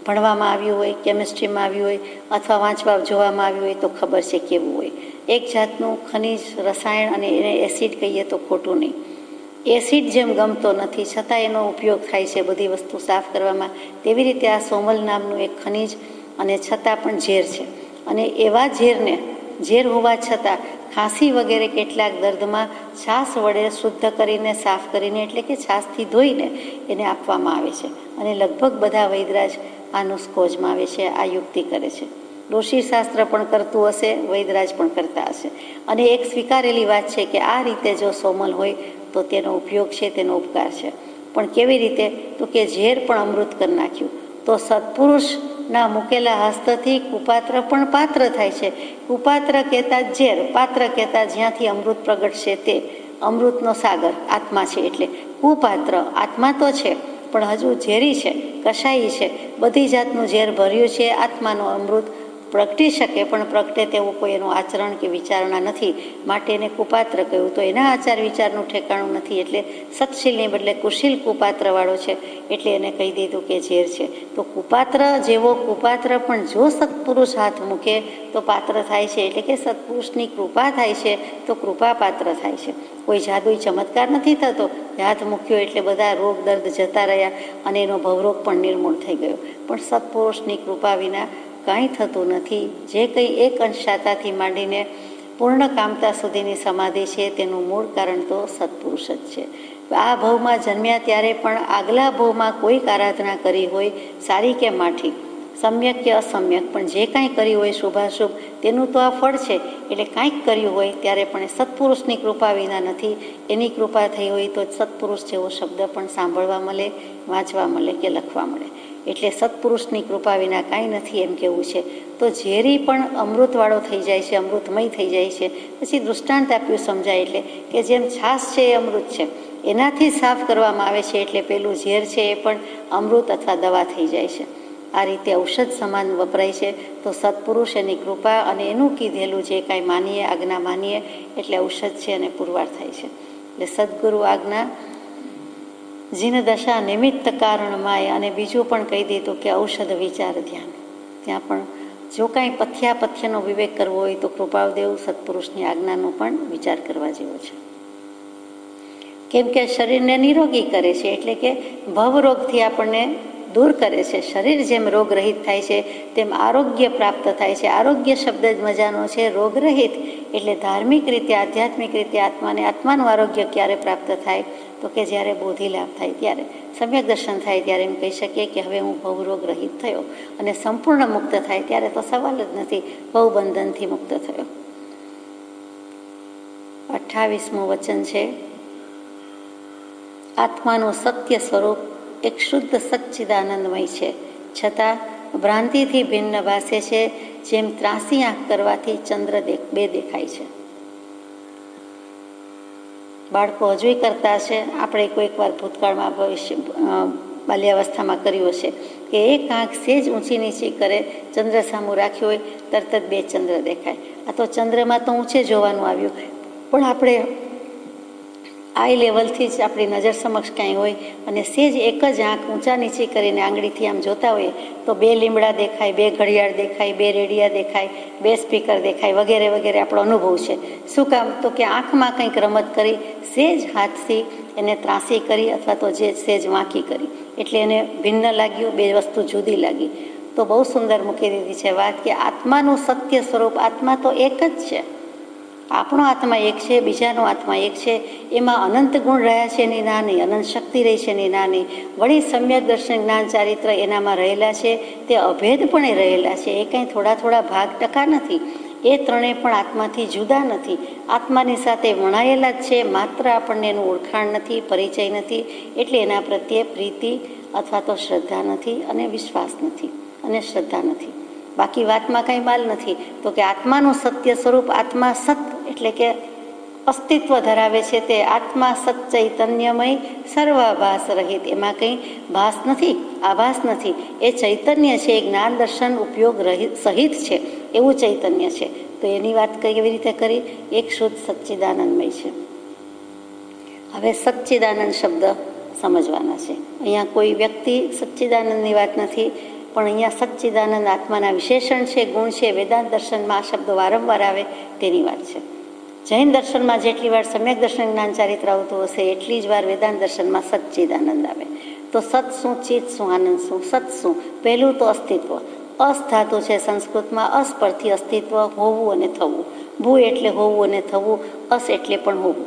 ભણવામાં આવ્યું હોય, કેમિસ્ટ્રીમાં આવ્યું હોય અથવા વાંચવા જોવામાં આવ્યું હોય તો ખબર છે કેવું હોય. એક જાતનું ખનિજ રસાયણ, અને એને એસિડ કહીએ તો ખોટું નહીં. એસિડ જેમ ગમતો નથી છતાં એનો ઉપયોગ થાય છે બધી વસ્તુ સાફ કરવામાં, તેવી રીતે આ સોમલ નામનું એક ખનિજ, અને છતાં પણ ઝેર છે. અને એવા ઝેરને, ઝેર હોવા છતાં ખાંસી વગેરે કેટલાક દર્દમાં છાશ વડે શુદ્ધ કરીને, સાફ કરીને, એટલે કે છાશથી ધોઈને એને આપવામાં આવે છે. અને લગભગ બધા વૈદરાજ આ નુસ્ખો અજમાવે છે, આ યુક્તિ કરે છે. ડોશીશાસ્ત્ર પણ કરતું હશે, વૈદરાજ પણ કરતા હશે. અને એક સ્વીકારેલી વાત છે કે આ રીતે જો સોમલ હોય તો તેનો ઉપયોગ છે, તેનો ઉપકાર છે. પણ કેવી રીતે? તો કે ઝેર પણ અમૃત કરી નાખ્યું. તો સત્પુરુષના મૂકેલા હસ્તથી કુપાત્ર પણ પાત્ર થાય છે. કુપાત્ર કહેતા ઝેર, પાત્ર કહેતા જ્યાંથી અમૃત પ્રગટશે તે. અમૃતનો સાગર આત્મા છે, એટલે કુપાત્ર આત્મા તો છે પણ હજુ ઝેરી છે, કશાયી છે, બધી જાતનું ઝેર ભર્યું છે. આત્માનું અમૃત પ્રગટી શકે પણ પ્રગટે તેવું કોઈ એનું આચરણ કે વિચારણા નથી, માટે એને કુપાત્ર કહ્યું. તો એના આચાર વિચારનું ઠેકાણું નથી, એટલે સત્શીલની બદલે કુશીલ કુપાત્રવાળો છે, એટલે એને કહી દીધું કે ઝેર છે. તો કુપાત્ર જેવો કુપાત્ર પણ જો સત્પુરુષ હાથ મૂકે તો પાત્ર થાય છે, એટલે કે સત્પુરુષની કૃપા થાય છે તો કૃપા પાત્ર થાય છે. કોઈ જાદુઈ ચમત્કાર નથી થતો, હાથ મૂક્યો એટલે બધા રોગ દર્દ જતા રહ્યા અને એનો ભવરોગ પણ નિર્મૂળ થઈ ગયો. પણ સત્પુરુષની કૃપા વિના કાંઈ થતું નથી. જે કંઈ એક અંશાતાથી માંડીને પૂર્ણ કામતા સુધીની સમાધિ છે તેનું મૂળ કારણ તો સત્પુરુષ જ છે. આ ભવમાં જન્મ્યા ત્યારે પણ આગલા ભવમાં કોઈક આરાધના કરી હોય, સારી કે માઠી, સમ્યક કે અસમ્યક, પણ જે કાંઈ કર્યું હોય શુભાશુભ તેનું તો આ ફળ છે. એટલે કાંઈક કર્યું હોય ત્યારે પણ એ સત્પુરુષની કૃપા વિના નથી. એની કૃપા થઈ હોય તો સત્પુરુષ જેવો શબ્દ પણ સાંભળવા મળે, વાંચવા મળે કે લખવા મળે. એટલે સત્પુરુષની કૃપા વિના કાંઈ નથી એમ કેવું છે. તો ઝેરી પણ અમૃતવાળો થઈ જાય છે, અમૃતમય થઈ જાય છે. પછી દૃષ્ટાંત આપ્યું સમજાય, એટલે કે જેમ છાશ છે એ અમૃત છે, એનાથી સાફ કરવામાં આવે છે, એટલે પેલું ઝેર છે એ પણ અમૃત અથવા દવા થઈ જાય છે. આ રીતે ઔષધ સમાન વપરાય છે. તો સત્પુરુષ, એની કૃપા અને એનું કીધેલું જે કાંઈ માનીએ, આજ્ઞા માનીએ એટલે ઔષધ છે અને પુરવાર થાય છે. એટલે સદગુરુ આજ્ઞા જીન દશા નિમિત્ત કારણ માય. અને બીજું પણ કહી દીધું કે ઔષધ વિચાર ધ્યાન. ત્યાં પણ જો કાંઈ પથ્યાનો વિવેક કરવો હોય તો કૃપાળદેવ સત્પુરુષની આજ્ઞાનો પણ વિચાર કરવા જેવો છે. કેમ કે શરીરને નિરોગી કરે છે, એટલે કે ભવરોગથી આપણને દૂર કરે છે. શરીર જેમ રોગરહિત થાય છે તેમ આરોગ્ય પ્રાપ્ત થાય છે. આરોગ્ય શબ્દ જ મજાનો છે, રોગરહિત. એટલે ધાર્મિક રીતે, આધ્યાત્મિક રીતે આત્માનું આરોગ્ય ક્યારે પ્રાપ્ત થાય? તો કે જ્યારે બોધિલાભ થાય, ત્યારે સમ્યક દર્શન થાય, ત્યારે એમ કહી શકીએ કે હવે હું ભવરોગ રહિત થયો. અને સંપૂર્ણ મુક્ત થાય ત્યારે તો સવાલ જ નથી, ભવબંધનથી મુક્ત થયો. 28મું વચન છે, આત્માનું સત્ય સ્વરૂપ એક શુદ્ધ સચ્ચિદાનંદમય છે, છતાં ભ્રાંતિથી ભિન્ન ભાસે છે, જેમ ત્રાસી આંખ કરવાથી ચંદ્ર બે દેખાય છે. બાળકો હજુય કરતા છે, આપણે કોઈક વાર ભૂતકાળમાં બાલ્યાવસ્થામાં કર્યું છે કે એક આંખ સેજ ઊંચી નીચી કરે, ચંદ્ર સામું રાખ્યું હોય, તરત જ બે ચંદ્ર દેખાય. આ તો ચંદ્રમાં તો ઊંચે જોવાનું આવ્યું, પણ આપણે આઈ લેવલથી જ આપણી નજર સમક્ષ કાંઈ હોય અને સેજ એક જ આંખ ઊંચા નીચી કરીને આંગળીથી આમ જોતા હોઈએ તો બે લીમડા દેખાય, બે ઘડિયાળ દેખાય, બે રેડિયા દેખાય, બે સ્પીકર દેખાય, વગેરે વગેરે આપણો અનુભવ છે. શું કામ? તો કે આંખમાં કંઈક રમત કરી, સેજ હાથથી એને ત્રાસી કરી અથવા તો જે સેજ વાંકી કરી, એટલે એને ભિન્ન લાગ્યું, બે વસ્તુ જુદી લાગી. તો બહુ સુંદર મૂકી દીધી છે વાત કે આત્માનું સત્ય સ્વરૂપ, આત્મા તો એક જ છે. આપણો આત્મા એક છે, બીજાનો આત્મા એક છે. એમાં અનંત ગુણ રહ્યા છે એની નાની, અનંત શક્તિ રહી છે એની નાની, વળી સમ્યક દર્શન જ્ઞાન ચારિત્ર એનામાં રહેલા છે, તે અભેદપણે રહેલા છે. એ કંઈ થોડા થોડા ભાગ ટકા નથી. એ ત્રણેય પણ આત્માથી જુદા નથી, આત્માની સાથે વણાયેલા જ છે, માત્ર આપણને એનું ઓળખાણ નથી, પરિચય નથી, એટલે એના પ્રત્યે પ્રીતિ અથવા તો શ્રદ્ધા નથી, અને વિશ્વાસ નથી, અને શ્રદ્ધા નથી. બાકી વાતમાં કંઈ માલ નથી. તો કે આત્માનું સત્ય સ્વરૂપ, આત્મા સત એટલે કે અસ્તિત્વ ધરાવે છે, તે આત્મા સત ચૈતન્યમય સર્વાભાસ રહિત. એમાં કંઈ ભાસ નથી, આભાસ નથી. એ ચૈતન્ય છે, એ જ્ઞાન દર્શન ઉપયોગ રહિત સહિત છે, એવું ચૈતન્ય છે. તો એની વાત કેવી રીતે કરી? એક શુદ્ધ સચ્ચિદાનંદમય છે. હવે સચ્ચિદાનંદ શબ્દ સમજવાના છે. અહીંયા કોઈ વ્યક્તિ સચ્ચિદાનંદની વાત નથી, પણ અહીંયા સચ્ચિદાનંદ આત્માના વિશેષણ છે, ગુણ છે. વેદાંત દર્શનમાં આ શબ્દ વારંવાર આવે તેની વાત છે. જૈન દર્શનમાં જેટલી વાર સમ્યક દર્શન જ્ઞાન ચારિત્ર આવતું હશે, એટલી જ વાર વેદાંત દર્શનમાં સચ્ચિદાનંદ આવે. તો સત શું, ચિત શું, આનંદ શું? સત શું? પહેલું તો અસ્તિત્વ. અસ ધાતુ છે સંસ્કૃતમાં, અસ પરથી અસ્તિત્વ, હોવું અને થવું. ભૂ એટલે હોવું અને થવું, અસ એટલે પણ હોવું.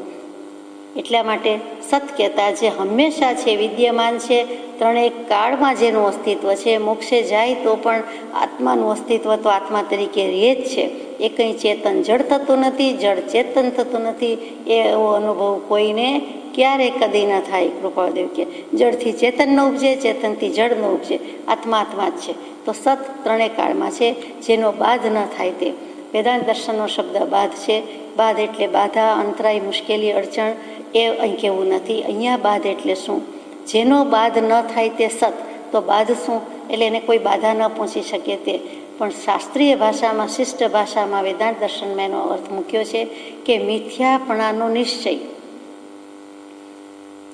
એટલા માટે સત કહેતા જે હંમેશા છે, વિદ્યમાન છે, ત્રણેય કાળમાં જેનું અસ્તિત્વ છે, મોક્ષે જાય તો પણ આત્માનું અસ્તિત્વ તો આત્મા તરીકે રહે જ છે. એ કંઈ ચેતન જળ થતું નથી, જળ ચેતન થતું નથી. એવો અનુભવ કોઈને ક્યારેય કદી ન થાય. કૃપાદેવ કે જળથી ચેતન ન ઉપજે, ચેતનથી જળ ન ઉપજે, આત્મા આત્મા જ છે. તો સત ત્રણેય કાળમાં છે, જેનો બાધ ન થાય તે. વેદાંત દર્શનનો શબ્દ બાધ છે. બાધ એટલે બાધા, અંતરાય, મુશ્કેલી, અડચણ. એ અહીં કેવું નથી. અહીંયા બાધ એટલે શું? જેનો બાધ ન થાય તે સત. તો બાધ શું? એટલે એને કોઈ બાધા ન પહોંચી શકે તે. પણ શાસ્ત્રીય ભાષામાં, શિષ્ટ ભાષામાં વેદાંત દર્શનમાં એનો અર્થ મૂક્યો છે કે મિથ્યાપણાનો નિશ્ચય.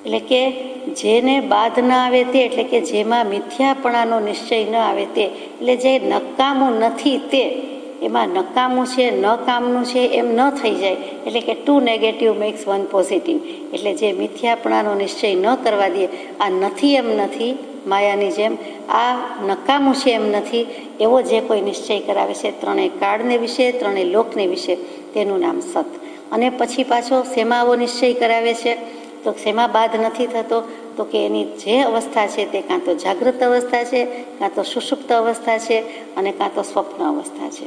એટલે કે જેને બાધ ન આવે તે, એટલે કે જેમાં મિથ્યાપણાનો નિશ્ચય ન આવે તે, એટલે જે નકામું નથી તે. એમાં નકામું છે, ન કામનું છે એમ ન થઈ જાય. એટલે કે 2 નેગેટિવ મેક્સ 1 પોઝિટિવ. એટલે જે મિથ્યાપણાનો નિશ્ચય ન કરવા દે, આ નથી એમ નથી, માયાની જેમ આ નકામું છે એમ નથી, એવો જે કોઈ નિશ્ચય કરાવે છે ત્રણેય કાળને વિશે, ત્રણેય લોકને વિશે, તેનું નામ સત. અને પછી પાછો શેમાં આવો નિશ્ચય કરાવે છે? તો શેમાં બાધ નથી થતો? તો કે એની જે અવસ્થા છે તે કાં તો જાગૃત અવસ્થા છે, કાં તો સુષુપ્ત અવસ્થા છે, અને કાં તો સ્વપ્ન અવસ્થા છે.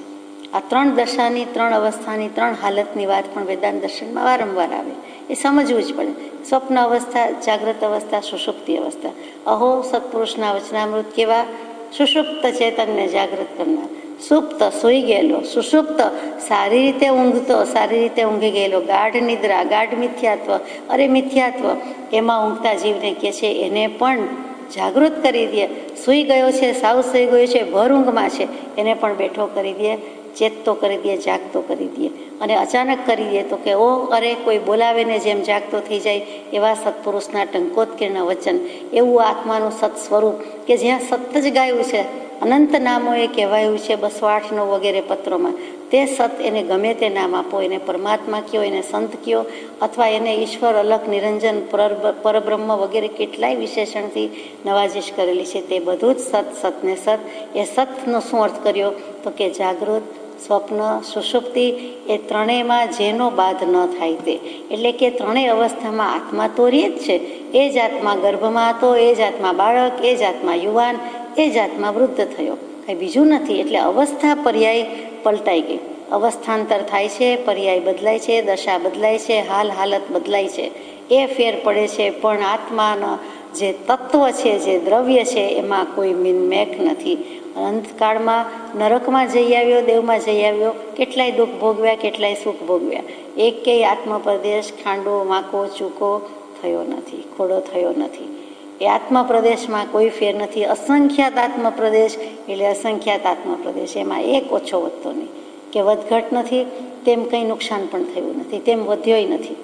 આ 3 દશાની, 3 અવસ્થાની, 3 હાલતની વાત પણ વેદાંત દર્શનમાં વારંવાર આવે. એ સમજવું જ પડે. સ્વપ્ન અવસ્થા, જાગૃત અવસ્થા, સુષુપ્તિ અવસ્થા. અહો સત્પુરુષના વચનામૃત કેવા? સુષુપ્ત ચેતનને જાગૃત કરનાર, સુપ્ત સૂઈ ગયેલો, સુષુપ્ત સારી રીતે ઊંઘતો, સારી રીતે ઊંઘી ગયેલો, ગાઢ નિદ્રા, ગાઢ મિથ્યાત્વ, અરે મિથ્યાત્વ, એમાં ઊંઘતા જીવને કહે છે એને પણ જાગૃત કરી દે. સૂઈ ગયો છે, સાવ સૂઈ ગયો છે, ભર ઊંઘમાં છે, એને પણ બેઠો કરી દે, ચેતતો કરી દે, જાગતો કરી દે. અને અચાનક કરી દે તો કે ઓ અરે કોઈ બોલાવે ને જેમ જાગતો થઈ જાય, એવા સત્પુરુષના ટંકોત્કીર્ણ વચન. એવું આત્માનું સત સ્વરૂપ કે જ્યાં સત જ ગાયું છે, અનંત નામો એ કહેવાયું છે 208 વગેરે પત્રોમાં. તે સત એને ગમે તે નામ આપો, એને પરમાત્મા કયો, એને સંત કયો, અથવા એને ઈશ્વર, અલખ, નિરંજન, પરબ્રહ્મ વગેરે કેટલાય વિશેષણથી નવાજીશ કરેલી છે. તે બધું જ સત, સતને સત. એ સતનો શું અર્થ કર્યો? તો કે જાગૃત, સ્વપ્ન, સુષુપ્તિ એ ત્રણેયમાં જેનો બાધ ન થાય તે. એટલે કે ત્રણેય અવસ્થામાં આત્મા તો રહે જ છે. એ જ આત્મા ગર્ભમાં હતો, એ જ આત્મા બાળક, એ જ આત્મા યુવાન, એ જ આત્મા વૃદ્ધ થયો, કંઈ બીજું નથી. એટલે અવસ્થા પર્યાય પલટાઈ ગઈ, અવસ્થાંતર થાય છે, પર્યાય બદલાય છે, દશા બદલાય છે, હાલત બદલાય છે, એ ફેર પડે છે. પણ આત્માનો જે તત્વ છે, જે દ્રવ્ય છે, એમાં કોઈ મિનમેક નથી. અંતકાળમાં નરકમાં જઈ આવ્યો, દેવમાં જઈ આવ્યો, કેટલાય દુઃખ ભોગવ્યા, કેટલાય સુખ ભોગવ્યા. એકેય આત્મપ્રદેશ ખાંડો, વાંકો, ચૂકો થયો નથી, ખોડો થયો નથી. એ આત્મપ્રદેશમાં કોઈ ફેર નથી. અસંખ્યાત આત્મપ્રદેશ એટલે અસંખ્યાત આત્મપ્રદેશ, એમાં એક ઓછો વધતો નહીં, કે વધઘટ નથી, તેમ કંઈ નુકસાન પણ થયું નથી, તેમ વધ્યોય નથી.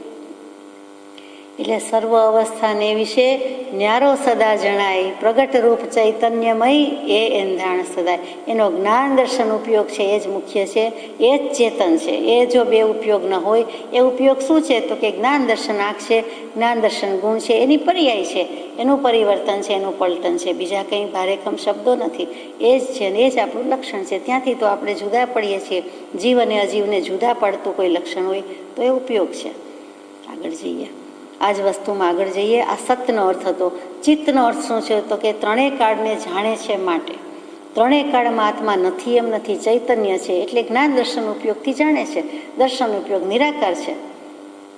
એટલે સર્વ અવસ્થાને વિશે ન્યારો સદા જણાય, પ્રગટ રૂપ ચૈતન્યમય એ એંધાણ સદાય. એનો જ્ઞાન દર્શન ઉપયોગ છે, એ જ મુખ્ય છે, એ જ ચેતન છે. એ જો બે ઉપયોગ ન હોય, એ ઉપયોગ શું છે? તો કે જ્ઞાન દર્શન આંખ છે, જ્ઞાન દર્શન ગુણ છે, એની પર્યાય છે, એનું પરિવર્તન છે, એનું પલટન છે, બીજા કંઈ ભારેખમ શબ્દો નથી. એ જ છે ને એ જ આપણું લક્ષણ છે. ત્યાંથી તો આપણે જુદા પડીએ છીએ. જીવ અને અજીવને જુદા પાડતું કોઈ લક્ષણ હોય તો એ ઉપયોગ છે. આગળ જઈએ, આ જ વસ્તુમાં આગળ જઈએ. આ સતનો અર્થ હતો. ચિત્તનો અર્થ શું છે? તો કે ત્રણેય કાળને જાણે છે માટે. ત્રણેય કાળમાં આત્મા નથી એમ નથી, ચૈતન્ય છે, એટલે જ્ઞાન દર્શન ઉપયોગથી જાણે છે. દર્શન ઉપયોગ નિરાકાર છે,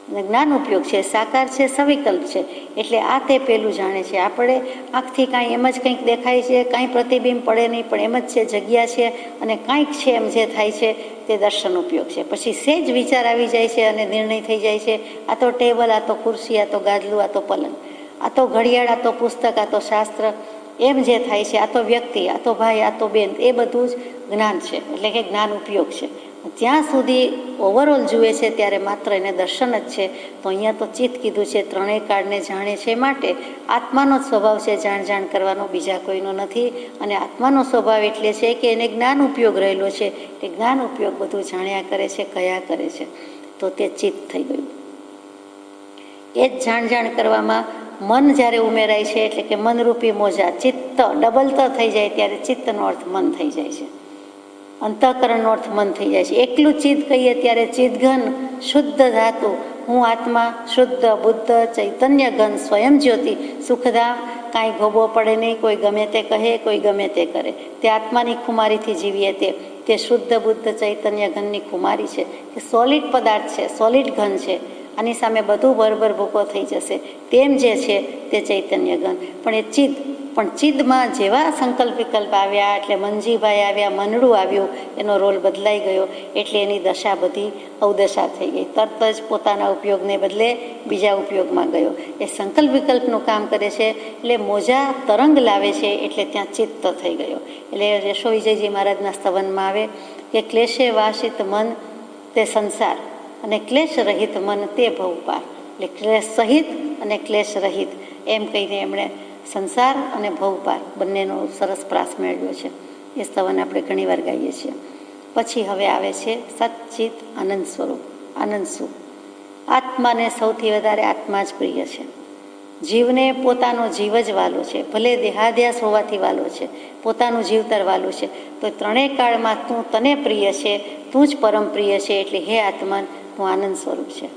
અને જ્ઞાન ઉપયોગ છે સાકાર છે, સવિકલ્પ છે. એટલે આ તે પેલું જાણે છે. આપણે આંખથી કાંઈ એમ જ કંઈક દેખાય છે, કાંઈ પ્રતિબિંબ પડે નહીં, પણ એમ જ છે, જગ્યા છે, અને કાંઈક છે એમ જે થાય છે તે દર્શન ઉપયોગ છે. પછી સેજ વિચાર આવી જાય છે અને નિર્ણય થઈ જાય છે. આ તો ટેબલ, આ તો ખુરશી, આ તો ગાદલું, આ તો પલંગ, આ તો ઘડિયાળ, આ તો પુસ્તક, આ તો શાસ્ત્ર, એમ જે થાય છે, આ તો વ્યક્તિ, આ તો ભાઈ, આ તો બેન, એ બધું જ જ્ઞાન છે. એટલે કે જ્ઞાન ઉપયોગ છે. જ્યાં સુધી ઓવરઓલ જુએ છે ત્યારે માત્ર એને દર્શન જ છે. તો અહીંયા તો ચિત્ત કીધું છે, ત્રણેય કાળને જાણે છે માટે. આત્માનો જ સ્વભાવ છે જાણ કરવાનો, બીજા કોઈનો નથી. અને આત્માનો સ્વભાવ એટલે છે કે એને જ્ઞાન ઉપયોગ રહેલો છે, કે જ્ઞાન ઉપયોગ બધું જાણ્યા કરે છે, કયા કરે છે. તો તે ચિત્ત થઈ ગયું. એ જ જાણ કરવામાં મન જ્યારે ઉમેરાય છે, એટલે કે મનરૂપી મોજા, ચિત્ત ડબલ થઈ જાય ત્યારે ચિત્તનો અર્થ મન થઈ જાય છે, અંતઃકરણનો અર્થ મન થઈ જાય છે. એકલું ચિત્ત કહીએ ત્યારે ચિદઘન, શુદ્ધ ધાતુ, હું આત્મા, શુદ્ધ બુદ્ધ ચૈતન્ય ઘન, સ્વયં જ્યોતિ, સુખધામ, કાંઈ ગોબો પડે નહીં, કોઈ ગમે તે કહે, કોઈ ગમે તે કરે, તે આત્માની ખુમારીથી જીવીએ. તે શુદ્ધ બુદ્ધ ચૈતન્ય ઘનની ખુમારી છે, કે સોલિડ પદાર્થ છે, સોલિડ ઘન છે. આની સામે બધું બરબર ભૂકો થઈ જશે. તેમ જે છે તે ચૈતન્ય ઘન. પણ એ ચિત્ત, પણ ચિત્તમાં જેવા સંકલ્પ વિકલ્પ આવ્યા, એટલે મનજીભાઈ આવ્યા, મનડું આવ્યું, એનો રોલ બદલાઈ ગયો. એટલે એની દશા બધી અવદશા થઈ ગઈ. તરત જ પોતાના ઉપયોગને બદલે બીજા ઉપયોગમાં ગયો. એ સંકલ્પ વિકલ્પનું કામ કરે છે. એટલે મોજા તરંગ લાવે છે, એટલે ત્યાં ચિત્ત થઈ ગયો. એટલે યશો વિજયજી મહારાજના સ્તવનમાં આવે કે ક્લેશે વાસિત મન તે સંસાર, અને ક્લેશ રહિત મન તે ભવપાર. એટલે ક્લેશ સહિત અને ક્લેશ રહિત એમ કહીને એમણે સંસાર અને ભવપાર બંનેનો સરસ પ્રાસ મેળવ્યો છે. એ સ્તવન આપણે ઘણીવાર ગાઈએ છીએ. પછી હવે આવે છે સચ્ચિત આનંદ સ્વરૂપ. આનંદ શું? આત્માને સૌથી વધારે આત્મા જ પ્રિય છે. જીવને પોતાનો જીવ જ વાલો છે, ભલે દેહાધ્યાસ હોવાથી વાલો છે, પોતાનું જીવતર વાલું છે. તો ત્રણેય કાળમાં તું તને પ્રિય છે, તું જ પરમ પ્રિય છે. એટલે હે આત્મન, તું આનંદ સ્વરૂપ છે.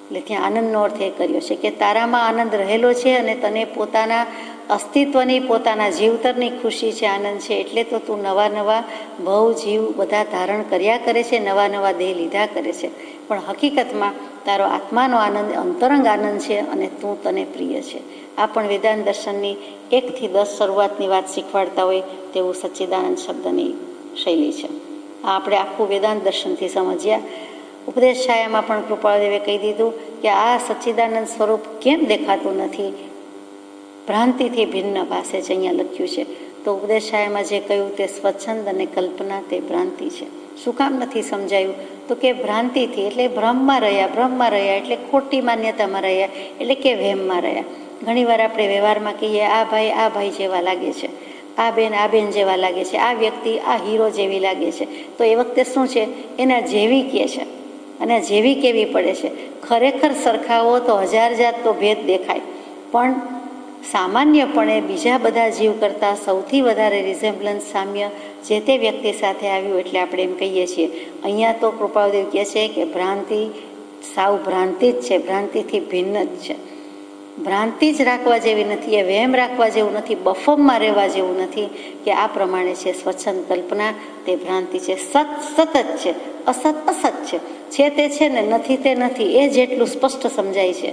એટલે ત્યાં આનંદનો અર્થ એ કર્યો છે કે તારામાં આનંદ રહેલો છે, અને તને પોતાના અસ્તિત્વની, પોતાના જીવતરની ખુશી છે, આનંદ છે. એટલે તો તું નવા નવા ભવ જીવ બધા ધારણ કર્યા કરે છે, નવા નવા દેહ લીધા કરે છે. પણ હકીકતમાં તારો આત્માનો આનંદ અંતરંગ આનંદ છે, અને તું તને પ્રિય છે. આ પણ વેદાંત દર્શનની 1 થી 10 શરૂઆતની વાત શીખવાડતા હોય તેવું સચ્ચિદાનંદ શબ્દની શૈલી છે. આ આપણે આખું વેદાંત દર્શનથી સમજ્યા. ઉપદેશ છાયામાં પણ કૃપાળદેવે કહી દીધું કે આ સચ્ચિદાનંદ સ્વરૂપ કેમ દેખાતું નથી, ભ્રાંતિથી ભિન્ન ભાષે છે, અહીંયા લખ્યું છે. તો ઉપદેશ છાયામાં જે કહ્યું તે સ્વચ્છંદ અને કલ્પના તે ભ્રાંતિ છે. શું કામ નથી સમજાયું? તો કે ભ્રાંતિથી, એટલે ભ્રમમાં રહ્યા, એટલે ખોટી માન્યતામાં રહ્યા, એટલે કે વહેમમાં રહ્યા. ઘણીવાર આપણે વ્યવહારમાં કહીએ આ ભાઈ જેવા લાગે છે, આ બેન જેવા લાગે છે, આ વ્યક્તિ આ હીરો જેવી લાગે છે. તો એ વખતે શું છે, એના જેવી કહે છે અને જેવી કેવી પડે છે. ખરેખર સરખાવો તો હજાર જાત તો ભેદ દેખાય, પણ સામાન્યપણે બીજા બધા જીવ કરતાં સૌથી વધારે રિઝેમ્બલન્સ, સામ્ય જે તે વ્યક્તિ સાથે આવ્યું એટલે આપણે એમ કહીએ છીએ. અહીંયા તો કૃપાળુદેવ કહે છે કે ભ્રાંતિ સાવ ભ્રાંતિ જ છે, ભ્રાંતિથી ભિન્ન જ છે. ભ્રાંતિ જ રાખવા જેવી નથી, એ વહેમ રાખવા જેવું નથી, બફમમાં રહેવા જેવું નથી કે આ પ્રમાણે છે સ્વચ્છંદ કલ્પના તે ભ્રાંતિ છે. સત સત જ છે, અસત અસત છે તે છે ને નથી તે નથી, એ જેટલું સ્પષ્ટ સમજાય છે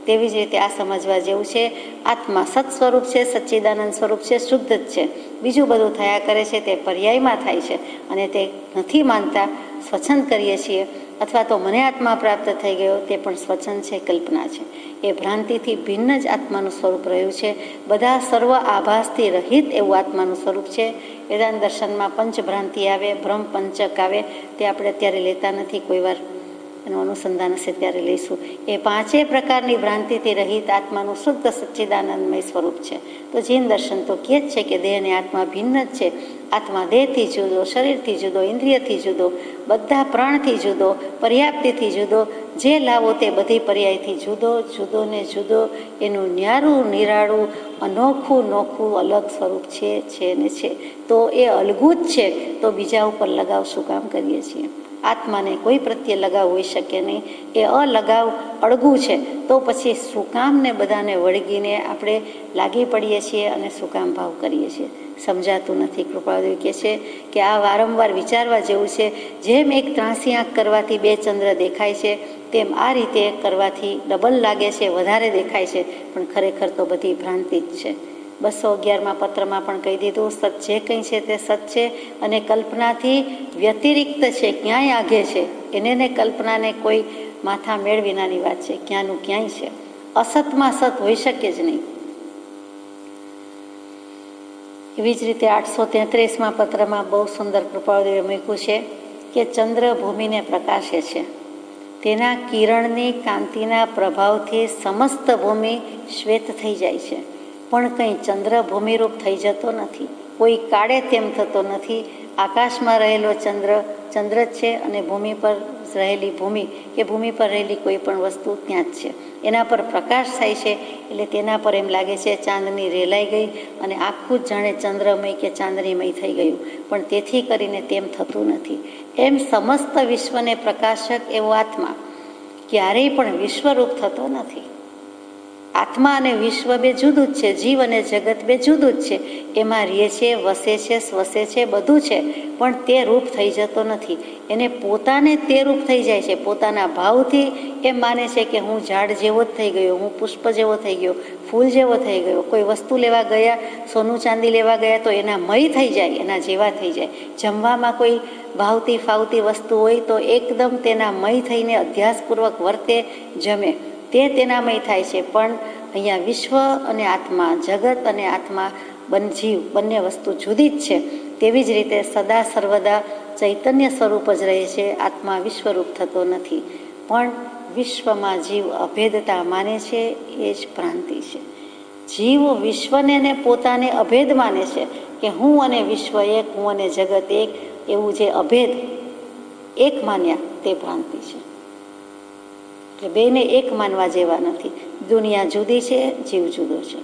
તેવી જ રીતે આ સમજવા જેવું છે. આત્મા સત સ્વરૂપ છે, સચ્ચિદાનંદ સ્વરૂપ છે, શુદ્ધ જ છે. બીજું બધું થયા કરે છે તે પર્યાયમાં થાય છે અને તે નથી માનતા, સ્વચ્છંદ કરીએ છીએ. અથવા તો મને આત્મા પ્રાપ્ત થઈ ગયો, તે પણ સ્વચ્છંદ છે, કલ્પના છે. એ ભ્રાંતિથી ભિન્ન જ આત્માનું સ્વરૂપ રહ્યું છે. બધા સર્વ આભાસથી રહિત એવું આત્માનું સ્વરૂપ છે. વેદાંત દર્શનમાં પંચભ્રાંતિ આવે, ભ્રમ પંચક આવે, તે આપણે અત્યારે લેતા નથી, કોઈ વાર એનું અનુસંધાન હશે ત્યારે લઈશું. એ પાંચેય પ્રકારની ભ્રાંતિથી રહિત આત્માનું શુદ્ધ સચ્ચિદાનંદમય સ્વરૂપ છે. તો જૈન દર્શન તો કહે જ છે કે દેહ અને આત્મા ભિન્ન જ છે. આત્મા દેહથી જુદો, શરીરથી જુદો, ઇન્દ્રિયથી જુદો, બધા પ્રાણથી જુદો, પર્યાપ્તિથી જુદો, જે લાવો તે બધી પર્યાયથી જુદો, જુદો ને જુદો. એનું ન્યારું નિરાળું અનોખું નોખું અલગ સ્વરૂપ છે ને છે. તો એ અલગું જ છે, તો બીજા ઉપર લગાવ શું કામ કરીએ છીએ? આત્માને કોઈ પ્રત્યે લગાવ હોઈ શકે નહીં. એ અલગાવ અળગું છે, તો પછી શું કામ ને બધાને વળગીને આપણે લાગી પડીએ છીએ અને શું કામ ભાવ કરીએ છીએ? સમજાતું નથી. કૃપાળુદેવ કહે છે કે આ વારંવાર વિચારવા જેવું છે. જેમ એક ત્રાસી આંખ કરવાથી બે ચંદ્ર દેખાય છે, તેમ આ રીતે કરવાથી ડબલ લાગે છે, વધારે દેખાય છે, પણ ખરેખર તો બધી ભ્રાંતિ જ છે. 211માં પત્રમાં પણ કહી દીધું, સત જે કંઈ છે તે સત છે અને કલ્પનાથી વ્યતિરિક્ત છે, ક્યાંય આઘે છે. એને કલ્પનાને કોઈ માથા મેળ વિનાની વાત છે, ક્યાંનું ક્યાંય છે. અસતમાં સત હોઈ શકે જ નહીં. એવી જ રીતે 833માં પત્રમાં બહુ સુંદર કૃપાળુદેવે મૂક્યું છે કે ચંદ્ર ભૂમિને પ્રકાશે છે. તેના કિરણની કાંતિના પ્રભાવથી સમસ્ત ભૂમિ શ્વેત થઈ જાય છે, પણ કંઈ ચંદ્ર ભૂમિરૂપ થઈ જતો નથી. કોઈ કાળે તેમ થતો નથી. આકાશમાં રહેલો ચંદ્ર ચંદ્ર જ છે અને ભૂમિ પર રહેલી ભૂમિ કે ભૂમિ પર રહેલી કોઈ પણ વસ્તુ ત્યાં જ છે. એના પર પ્રકાશ થાય છે એટલે તેના પર એમ લાગે છે ચાંદની રેલાઈ ગઈ અને આખું જ જાણે ચંદ્રમય કે ચાંદનીમય થઈ ગયું, પણ તેથી કરીને તેમ થતું નથી. એમ સમસ્ત વિશ્વને પ્રકાશક એવો આત્મા ક્યારેય પણ વિશ્વરૂપ થતો નથી. આત્મા અને વિશ્વ બે જુદું જ છે, જીવ અને જગત બે જુદું જ છે. એમાં રહે છે, વસે છે, સ્વસે છે, બધું છે, પણ તે રૂપ થઈ જતો નથી. એને પોતાને તે રૂપ થઈ જાય છે. પોતાના ભાવથી એમ માને છે કે હું ઝાડ જેવો જ થઈ ગયો, હું પુષ્પ જેવો થઈ ગયો, ફૂલ જેવો થઈ ગયો. કોઈ વસ્તુ લેવા ગયા, સોનું ચાંદી લેવા ગયા તો એના મય થઈ જાય, એના જેવા થઈ જાય. જમવામાં કોઈ ભાવતી ફાવતી વસ્તુ હોય તો એકદમ તેના મય થઈને અધ્યાસપૂર્વક વર્તે, જમે, તે તેનામય થાય છે. પણ અહીંયા વિશ્વ અને આત્મા, જગત અને આત્મા, જીવ, બંને વસ્તુ જુદી જ છે. તેવી જ રીતે સદા સર્વદા ચૈતન્ય સ્વરૂપ જ રહે છે. આત્મા વિશ્વરૂપ થતો નથી, પણ વિશ્વમાં જીવ અભેદતા માને છે, એ જ ભ્રાંતિ છે. જીવ વિશ્વને ને પોતાને અભેદ માને છે કે હું અને વિશ્વ એક, હું અને જગત એક, એવું જે અભેદ એક માન્યા તે ભ્રાંતિ છે. એટલે બેને એક માનવા જેવા નથી. દુનિયા જુદી છે, જીવ જુદો છે.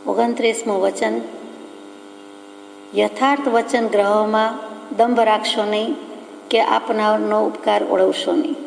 29મું વચન, યથાર્થ વચન ગ્રહોમાં દંભ રાખશો નહીં કે આપનારનો ઉપકાર ઓળવશો નહીં.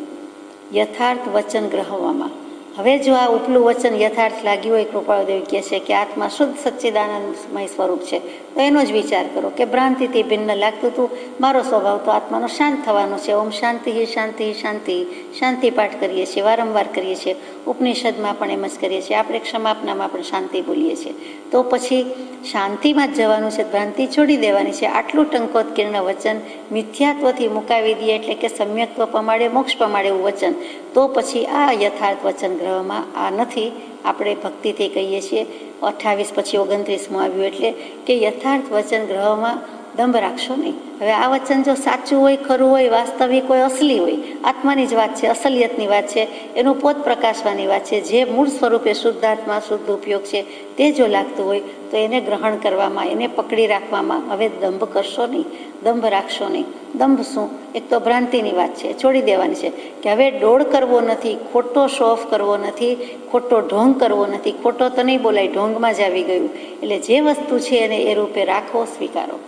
યથાર્થ વચન ગ્રહવામાં, હવે જો આ ઉપલું વચન યથાર્થ લાગ્યું હોય, કૃપાળુદેવ કહે છે કે આત્મા શુદ્ધ સચ્ચિદાનંદમય સ્વરૂપ છે, તો એનો જ વિચાર કરો કે ભ્રાંતિથી ભિન્ન લાગતું હતું. મારો સ્વભાવ તો આત્માનો શાંત થવાનો છે. ઓમ શાંતિ શાંતિ શાંતિ શાંતિ પાઠ કરીએ છીએ, વારંવાર કરીએ છીએ. ઉપનિષદમાં પણ એમ જ કરીએ છીએ. આપણે ક્ષમાપનામાં પણ શાંતિ બોલીએ છીએ. તો પછી શાંતિમાં જ જવાનું છે, ભ્રાંતિ છોડી દેવાની છે. આટલું ટંકોત્કીર્ણ વચન મિથ્યાત્વથી મુકાવી દઈએ એટલે કે સમ્યક્ત્વ પમાડે, મોક્ષ પમાડે એવું વચન. તો પછી આ યથાર્થ વચન ગ્રહમાં આ નથી. આપણે ભક્તિથી કહીએ છીએ. 28 પછી 29મું આવ્યું એટલે કે યથાર્થ વચન ગ્રહમાં દંભ રાખશો નહીં. હવે આ વચન જો સાચું હોય, ખરું હોય, વાસ્તવિક હોય, અસલી હોય, આત્માની જ વાત છે, અસલિયતની વાત છે, એનું પોત પ્રકાશવાની વાત છે, જે મૂળ સ્વરૂપે શુદ્ધાત્મા શુદ્ધ ઉપયોગ છે તે જો લાગતું હોય તો એને ગ્રહણ કરવામાં, એને પકડી રાખવામાં હવે દંભ કરશો નહીં, દંભ રાખશો નહીં. દંભ શું? એક તો ભ્રાંતિની વાત છે, છોડી દેવાની છે કે હવે ડોળ કરવો નથી, ખોટો શો ઓફ કરવો નથી, ખોટો ઢોંગ કરવો નથી. ખોટો તો નહીં બોલાય, ઢોંગમાં જ આવી ગયું. એટલે જે વસ્તુ છે એને એ રૂપે રાખો, સ્વીકારો.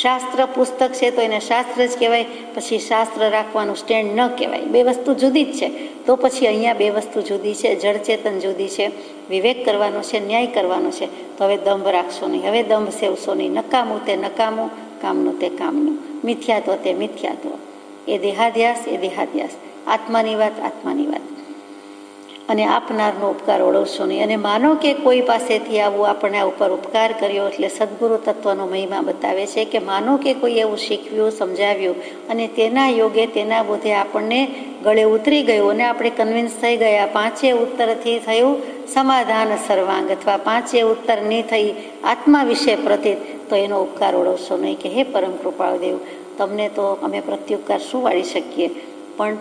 શાસ્ત્ર પુસ્તક છે તો એને શાસ્ત્ર જ કહેવાય, પછી શાસ્ત્ર રાખવાનું સ્ટેન્ડ ન કહેવાય. બે વસ્તુ જુદી જ છે. તો પછી અહીંયા બે વસ્તુ જુદી છે, જળ ચેતન જુદી છે, વિવેક કરવાનો છે, ન્યાય કરવાનો છે. તો હવે દંભ રાખશો નહીં, હવે દંભ સેવશો નહીં. નકામું તે નકામું, કામનું તે કામનું, મિથ્યાત્વ તે મિથ્યાત્વ. એ દેહાધ્યાસ, એ દેહાધ્યાસ. આત્માની વાત, આત્માની વાત. અને આપનારનો ઉપકાર ઓળવશો નહીં. અને માનો કે કોઈ પાસેથી આવું આપણને આ ઉપર ઉપકાર કર્યો, એટલે સદગુરુ તત્વનો મહિમા બતાવે છે કે માનો કે કોઈ એવું શીખવ્યું, સમજાવ્યું અને તેના યોગે, તેના બોધે આપણને ગળે ઉતરી ગયું અને આપણે કન્વિન્સ થઈ ગયા, પાંચે ઉત્તરથી થયું સમાધાન સર્વાંગ, અથવા પાંચે ઉત્તરની થઈ આત્મા વિશે પ્રતીત, તો એનો ઉપકાર ઓળવશો નહીં કે હે પરમ કૃપાળુ દેવ, તમને તો અમે પ્રત્યુપકાર શું વાળી શકીએ, પણ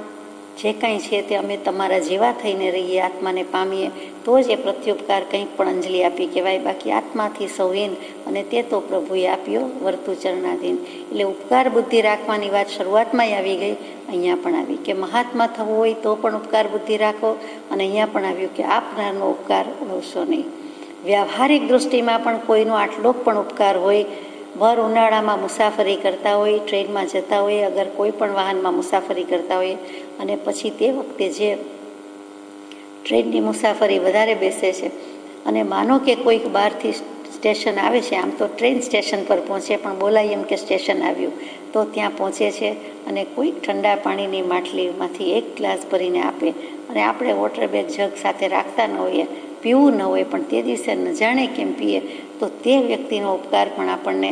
જે કાંઈ છે તે અમે તમારા જેવા થઈને રહીએ, આત્માને પામીએ, તો જ એ પ્રત્યુપકાર કંઈક પણ અંજલિ આપી કહેવાય. બાકી આત્માથી સૌહીન, અને તે તો પ્રભુએ આપ્યો વર્તુ ચરણાધીન. એટલે ઉપકાર બુદ્ધિ રાખવાની વાત શરૂઆતમાં આવી ગઈ, અહીંયા પણ આવી કે મહાત્મા થવું હોય તો પણ ઉપકાર બુદ્ધિ રાખો, અને અહીંયા પણ આવ્યું કે આપનારનો ઉપકાર ઓળવશો નહીં. વ્યવહારિક દૃષ્ટિમાં પણ કોઈનો આટલો પણ ઉપકાર હોય, ભર ઉનાળામાં મુસાફરી કરતા હોય, ટ્રેનમાં જતા હોય, અગર કોઈ પણ વાહનમાં મુસાફરી કરતા હોય, અને પછી તે વખતે જે ટ્રેનની મુસાફરી વધારે બેસે છે, અને માનો કે કોઈક બહારથી સ્ટેશન આવે છે, આમ તો ટ્રેન સ્ટેશન પર પહોંચે, પણ બોલાય એમ કે સ્ટેશન આવ્યું, તો ત્યાં પહોંચે છે અને કોઈક ઠંડા પાણીની માટલીમાંથી એક ગ્લાસ ભરીને આપે, અને આપણે વોટર બેગ જગ સાથે રાખતા ન હોઈએ, પીવું ન હોય, પણ તે દિવસે ન જાણે કેમ પીએ, તો તે વ્યક્તિનો ઉપકાર પણ આપણને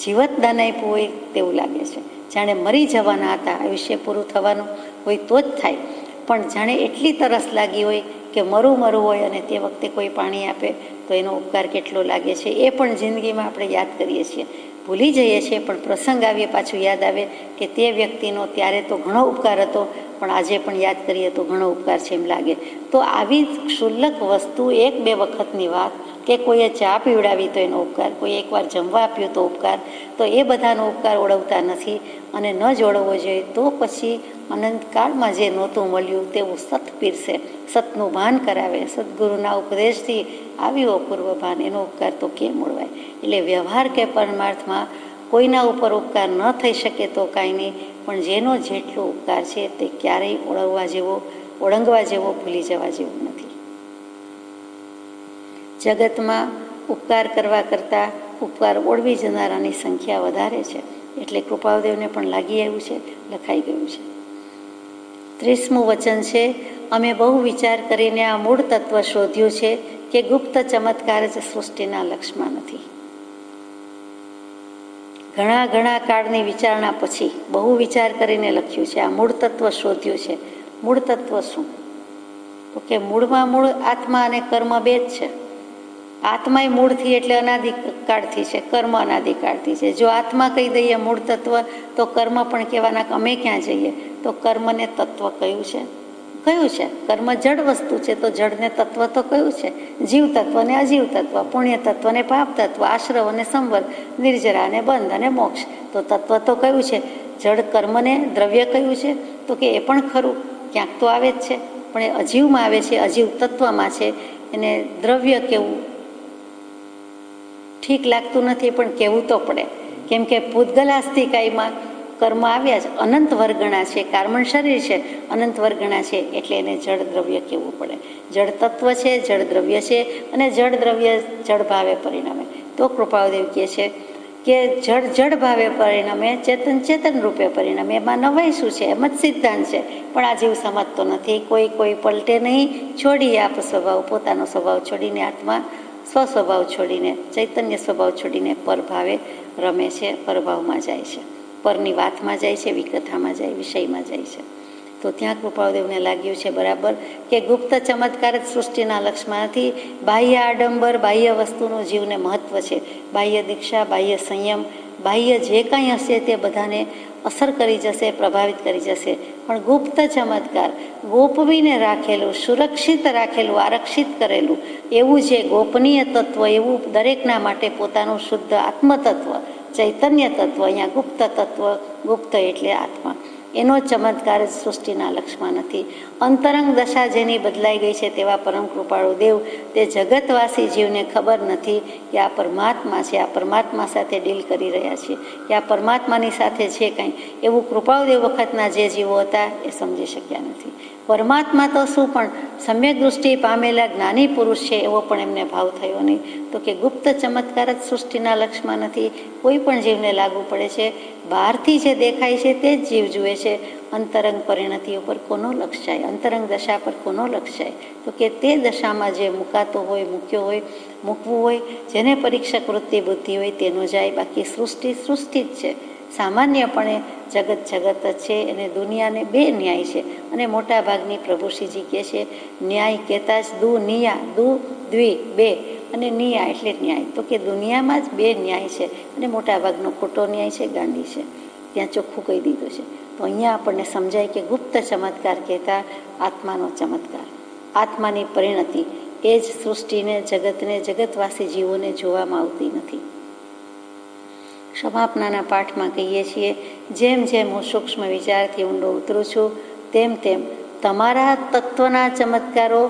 જીવતદાન આપ્યું હોય તેવું લાગે છે. જાણે મરી જવાના હતા, આયુષ્ય પૂરું થવાનું હોય તો જ થાય, પણ જાણે એટલી તરસ લાગી હોય કે મરું હોય, અને તે વખતે કોઈ પાણી આપે તો એનો ઉપકાર કેટલો લાગે છે, એ પણ જિંદગીમાં આપણે યાદ કરીએ છીએ. ભૂલી જઈએ છીએ, પણ પ્રસંગ આવીએ પાછું યાદ આવે કે તે વ્યક્તિનો ત્યારે તો ઘણો ઉપકાર હતો, પણ આજે પણ યાદ કરીએ તો ઘણો ઉપકાર છે એમ લાગે. તો આવી ક્ષુલ્લક વસ્તુ, એક બે વખતની વાત, કે કોઈએ ચા પીવડાવી તો એનો ઉપકાર, કોઈ એકવાર જમવા આપ્યું તો ઉપકાર, તો એ બધાનો ઉપકાર ઓળવતા નથી, અને ન જ ઓળવવો જોઈએ. તો પછી અનંતકાળમાં જે નહોતું મળ્યું તેવું સત પીરસે, સતનું ભાન કરાવે, સદગુરુના ઉપદેશથી આવ્યું અપૂર્વ ભાન, એનો ઉપકાર તો કેમ ઓળવાય? એટલે વ્યવહાર કે પરમાર્થમાં કોઈના ઉપર ઉપકાર ન થઈ શકે તો કાંઈ નહીં, પણ જેનો જેટલો ઉપકાર છે તે ક્યારેય ઓળવવા જેવો, ઓળંગવા જેવો, ભૂલી જવા જેવું નથી. જગતમાં ઉપકાર કરવા કરતાં ઉપકાર ઓળવી જનારાની સંખ્યા વધારે છે, એટલે કૃપાળુદેવને પણ લાગી આવ્યું છે, લખાઈ ગયું છે. 30મું વચન છે, અમે બહુ વિચાર કરીને આ મૂળ તત્વ શોધ્યું છે કે ગુપ્ત ચમત્કાર જ સૃષ્ટિના લક્ષમાં નથી. ઘણા કાળની વિચારણા પછી બહુ વિચાર કરીને લખ્યું છે, આ મૂળ તત્વ શોધ્યું છે. મૂળ તત્વ શું? તો કે મૂળમાં મૂળ આત્મા અને કર્મ બે જ છે. આત્માય મૂળથી એટલે અનાદિકાળથી છે, કર્મ અનાદિકાળથી છે. જો આત્મા કહી દઈએ મૂળ તત્વ, તો કર્મ પણ કહેવાના અમે ક્યાં જઈએ? તો કર્મને તત્વ કયું છે? કર્મ જડ વસ્તુ છે, તો જડને તત્વ તો કયું છે? જીવ તત્વ ને અજીવ તત્વ, પુણ્ય તત્વ ને પાપ તત્વ, આશ્રવ અને સંવર, નિર્જરા અને બંધ અને મોક્ષ. તો તત્વ તો કયું છે? જડ કર્મને દ્રવ્ય કયું છે? તો કે એ પણ ખરું, ક્યાંક તો આવે જ છે, પણ એ અજીવમાં આવે છે, અજીવ તત્વમાં છે. એને દ્રવ્ય કેવું ઠીક લાગતું નથી, પણ કહેવું તો પડે, કેમ કે પૂતગલાસ્તિકાયમાં કર્મ આવ્યા છે, અનંત વર્ગણા છે, કાર્બન શરીર છે, અનંત વર્ગણા છે, એટલે એને જળ દ્રવ્ય કહેવું પડે. જળ તત્વ છે, જળ દ્રવ્ય છે, અને જળ દ્રવ્ય જળ ભાવે પરિણમે. તો કૃપાળુદેવ કહે છે કે જળ ભાવે પરિણમે, ચેતન રૂપે પરિણમે. એમાં નવાઈ શું છે? એમ જ સિદ્ધાંત છે, પણ આ જીવ સમજતો નથી. કોઈ પલટે નહીં, છોડી આપ સ્વભાવ, પોતાનો સ્વભાવ છોડીને, આત્મા સ્વસ્વભાવ છોડીને, ચૈતન્ય સ્વભાવ છોડીને પરભાવે રમે છે, પરભાવમાં જાય છે, પરની વાતમાં જાય છે, વિકથામાં જાય, વિષયમાં જાય છે. તો ત્યાં કૃપાળુદેવને લાગ્યું છે બરાબર કે ગુપ્ત ચમત્કાર જ સૃષ્ટિના લક્ષમાં નથી. બાહ્ય આડંબર, બાહ્ય વસ્તુનું જીવને મહત્વ છે. બાહ્ય દીક્ષા, બાહ્ય સંયમ, બાહ્ય જે કાંઈ હશે તે બધાને અસર કરી જશે, પ્રભાવિત કરી જશે. પણ ગુપ્ત ચમત્કાર, ગોપવીને રાખેલું, સુરક્ષિત રાખેલું, આરક્ષિત કરેલું એવું જે ગોપનીય તત્વ, એવું દરેકના માટે પોતાનું શુદ્ધ આત્મતત્વ, ચૈતન્ય તત્વ, અહીંયા ગુપ્ત તત્વ, ગુપ્ત એટલે આત્મા, એનો ચમત્કાર જ સૃષ્ટિના લક્ષમાં નથી. અંતરંગ દશા જેની બદલાઈ ગઈ છે તેવા પરમ કૃપાળુ દેવ તે જગતવાસી જીવને ખબર નથી કે આ પરમાત્મા છે, આ પરમાત્મા સાથે ડીલ કરી રહ્યા છીએ, કે આ પરમાત્માની સાથે છે કંઈ, એવું કૃપાળુ દેવ વખતના જે જીવો હતા એ સમજી શક્યા નથી. પરમાત્મા તો શું, પણ સમ્યક દૃષ્ટિ પામેલા જ્ઞાની પુરુષ છે એવો પણ એમને ભાવ થયો નહીં. તો કે ગુપ્ત ચમત્કાર જ સૃષ્ટિના લક્ષમાં નથી. કોઈ પણ જીવને લાગુ પડે છે, બહારથી જે દેખાય છે તે જ જીવ જુએ છે. અંતરંગ પરિણતિ ઉપર કોનો લક્ષ જાય, અંતરંગ દશા પર કોનો લક્ષ જાય? તો કે તે દશામાં જે મુકાતો હોય, મૂક્યો હોય, મૂકવું હોય, જેને પરીક્ષક વૃત્તિ બુદ્ધિ હોય તેનો જાય. બાકી સૃષ્ટિ સૃષ્ટિ જ છે. સામાન્યપણે જગત જગત જ છે. અને દુનિયાને બે ન્યાય છે. અને મોટા ભાગની પ્રભુશ્રીજી કહે છે ન્યાય કહેતા જ દુનિયા, દ્વિ બે, અને નિયા એટલે ન્યાય. તો કે દુનિયામાં જ બે ન્યાય છે. અને મોટા ભાગનો ખોટો ન્યાય છે, ગાંડી છે. ત્યાં ચોખ્ખું કહી દીધું છે. તો અહીંયા આપણને સમજાય કે ગુપ્ત ચમત્કાર કહેતા આત્માનો ચમત્કાર, આત્માની પરિણતિ એ જ સૃષ્ટિને, જગતને, જગતવાસી જીવોને જોવામાં આવતી નથી. સમાપનાના પાઠમાં કહીએ છીએ જેમ જેમ હું સૂક્ષ્મ વિચારથી ઊંડો ઉતરું છું તેમ તેમ તમારા તત્વના ચમત્કારો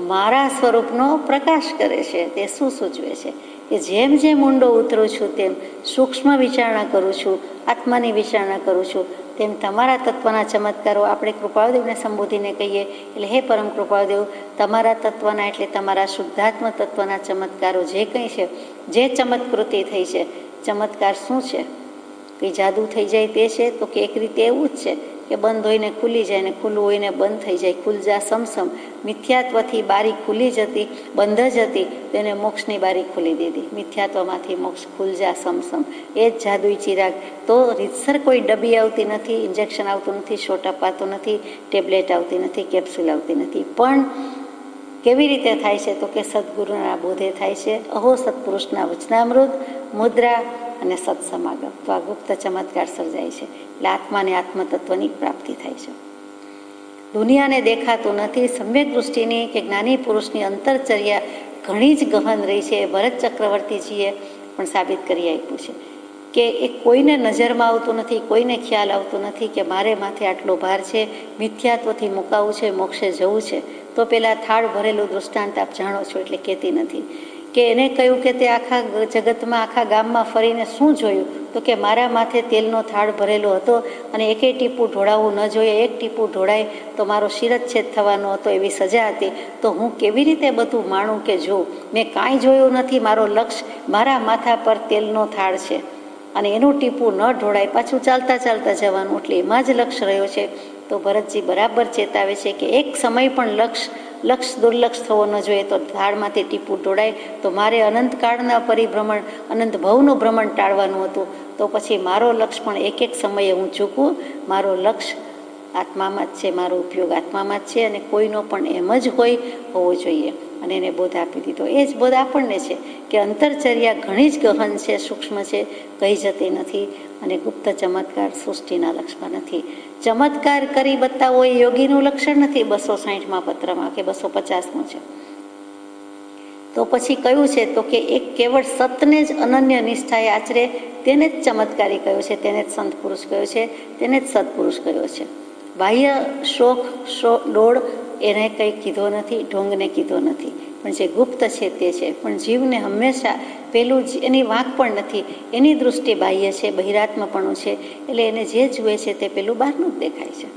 મારા સ્વરૂપનો પ્રકાશ કરે છે. તે શું સૂચવે છે કે જેમ જેમ ઊંડો ઉતરું છું તેમ સૂક્ષ્મ વિચારણા કરું છું, આત્માની વિચારણા કરું છું, તેમ તમારા તત્વના ચમત્કારો આપણે કૃપાળુદેવને સંબોધીને કહીએ એટલે હે પરમ કૃપાળુદેવ, તમારા તત્વના એટલે તમારા શુદ્ધાત્મ તત્વના ચમત્કારો જે કંઈ છે, જે ચમત્કૃતિ થઈ છે, ચમત્કાર શું છે? કંઈ જાદુ થઈ જાય તે છે? તો કે એક રીતે એવું જ છે કે બંધ હોઈને ખુલી જાય ને ખુલ્લું હોઈને બંધ થઈ જાય. ખુલજા સમસમ, મિથ્યાત્વથી બારી ખુલી જતી, બંધ જ હતી, તેને મોક્ષની બારી ખુલી દીધી. મિથ્યાત્વમાંથી મોક્ષ, ખુલજા સમસમ, એ જ જાદુઈ ચિરાગ. તો રીતસર કોઈ ડબ્બી આવતી નથી, ઇન્જેક્શન આવતું નથી, શોટ અપાતો નથી, ટેબ્લેટ આવતી નથી, કેપ્સ્યુલ આવતી નથી. પણ કેવી રીતે થાય છે? તો કે સદગુરુના બોધે થાય છે. અહો સત્પુરુષના વચનામૃત, મુદ્રા અને સત્સમાગમ. તો આ ગુપ્ત ચમત્કાર સર્જાય છે એટલે આત્માને આત્મતત્વની પ્રાપ્તિ થાય છે. દુનિયાને દેખાતું નથી. સમ્યક દૃષ્ટિની કે જ્ઞાની પુરુષની અંતરચર્યા ઘણી જ ગહન રહી છે. ભરત ચક્રવર્તીજીએ પણ સાબિત કરી આપ્યું છે કે એ કોઈને નજરમાં આવતું નથી, કોઈને ખ્યાલ આવતો નથી કે મારે માથે આટલો ભાર છે, મિથ્યાત્વથી મુકાવું છે, મોક્ષે જવું છે. તો પેલા થાળ ભરેલું દૃષ્ટાંત આપ જાણો છો એટલે કહેતી નથી કે એને કહ્યું કે તે આખા જગતમાં, આખા ગામમાં ફરીને શું જોયું? તો કે મારા માથે તેલનો થાળ ભરેલો હતો અને એકેય ટીપું ઢોળાવવું ન જોઈએ. એક ટીપું ઢોળાય તો મારો શિરચ્છેદ થવાનો હતો, એવી સજા હતી. તો હું કેવી રીતે બધું માણું કે જોઉં? મેં કાંઈ જોયું નથી. મારો લક્ષ્ય મારા માથા પર તેલનો થાળ છે અને એનું ટીપું ન ઢોળાય, પાછું ચાલતા ચાલતા જવાનું, એટલે એમાં જ લક્ષ્ય રહ્યો છે. તો ભરતજી બરાબર ચેતાવે છે કે એક સમય પણ લક્ષ્ય દુર્લક્ષ થવો ન જોઈએ. તો થાળમાંથી ટીપું ઢોળાય તો મારે અનંતકાળના પરિભ્રમણ, અનંત ભવનું ભ્રમણ ટાળવાનું હતું. તો પછી મારો લક્ષ્ય પણ એક એક સમયે હું ચૂકું. મારો લક્ષ્ય આત્મામાં જ છે, મારો ઉપયોગ આત્મામાં જ છે અને કોઈનો પણ એમ જ હોવો જોઈએ. અને એને બોધ આપી દીધો. એ જ બોધ આપણને છે કે અંતરચર્યા ઘણી જ ગહન છે, સૂક્ષ્મ છે, કહી જતી નથી. અને ગુપ્ત ચમત્કાર સૃષ્ટિના લક્ષમાં નથી. ચમત્કાર કરી બતાવો એ યોગીનું લક્ષણ નથી. 260માં પત્રમાં કે 250માં છે. તો પછી કયું છે? તો કે એક કેવળ સતને જ અનન્ય નિષ્ઠાએ આચરે તેને જ ચમત્કારી કયો છે, તેને જ સંત પુરુષ કયો છે, તેને જ સત્પુરુષ કયો છે. બાહ્ય શોખ ડોળ એને કંઈ કીધો નથી, ઢોંગને કીધો નથી. પણ જે ગુપ્ત છે તે છે. પણ જીવને હંમેશા પેલું એની વાંક પણ નથી. એની દૃષ્ટિ બાહ્ય છે, બહિરાત્મપણું છે. એટલે એને જે જુએ છે તે પેલું બહારનું જ દેખાય છે.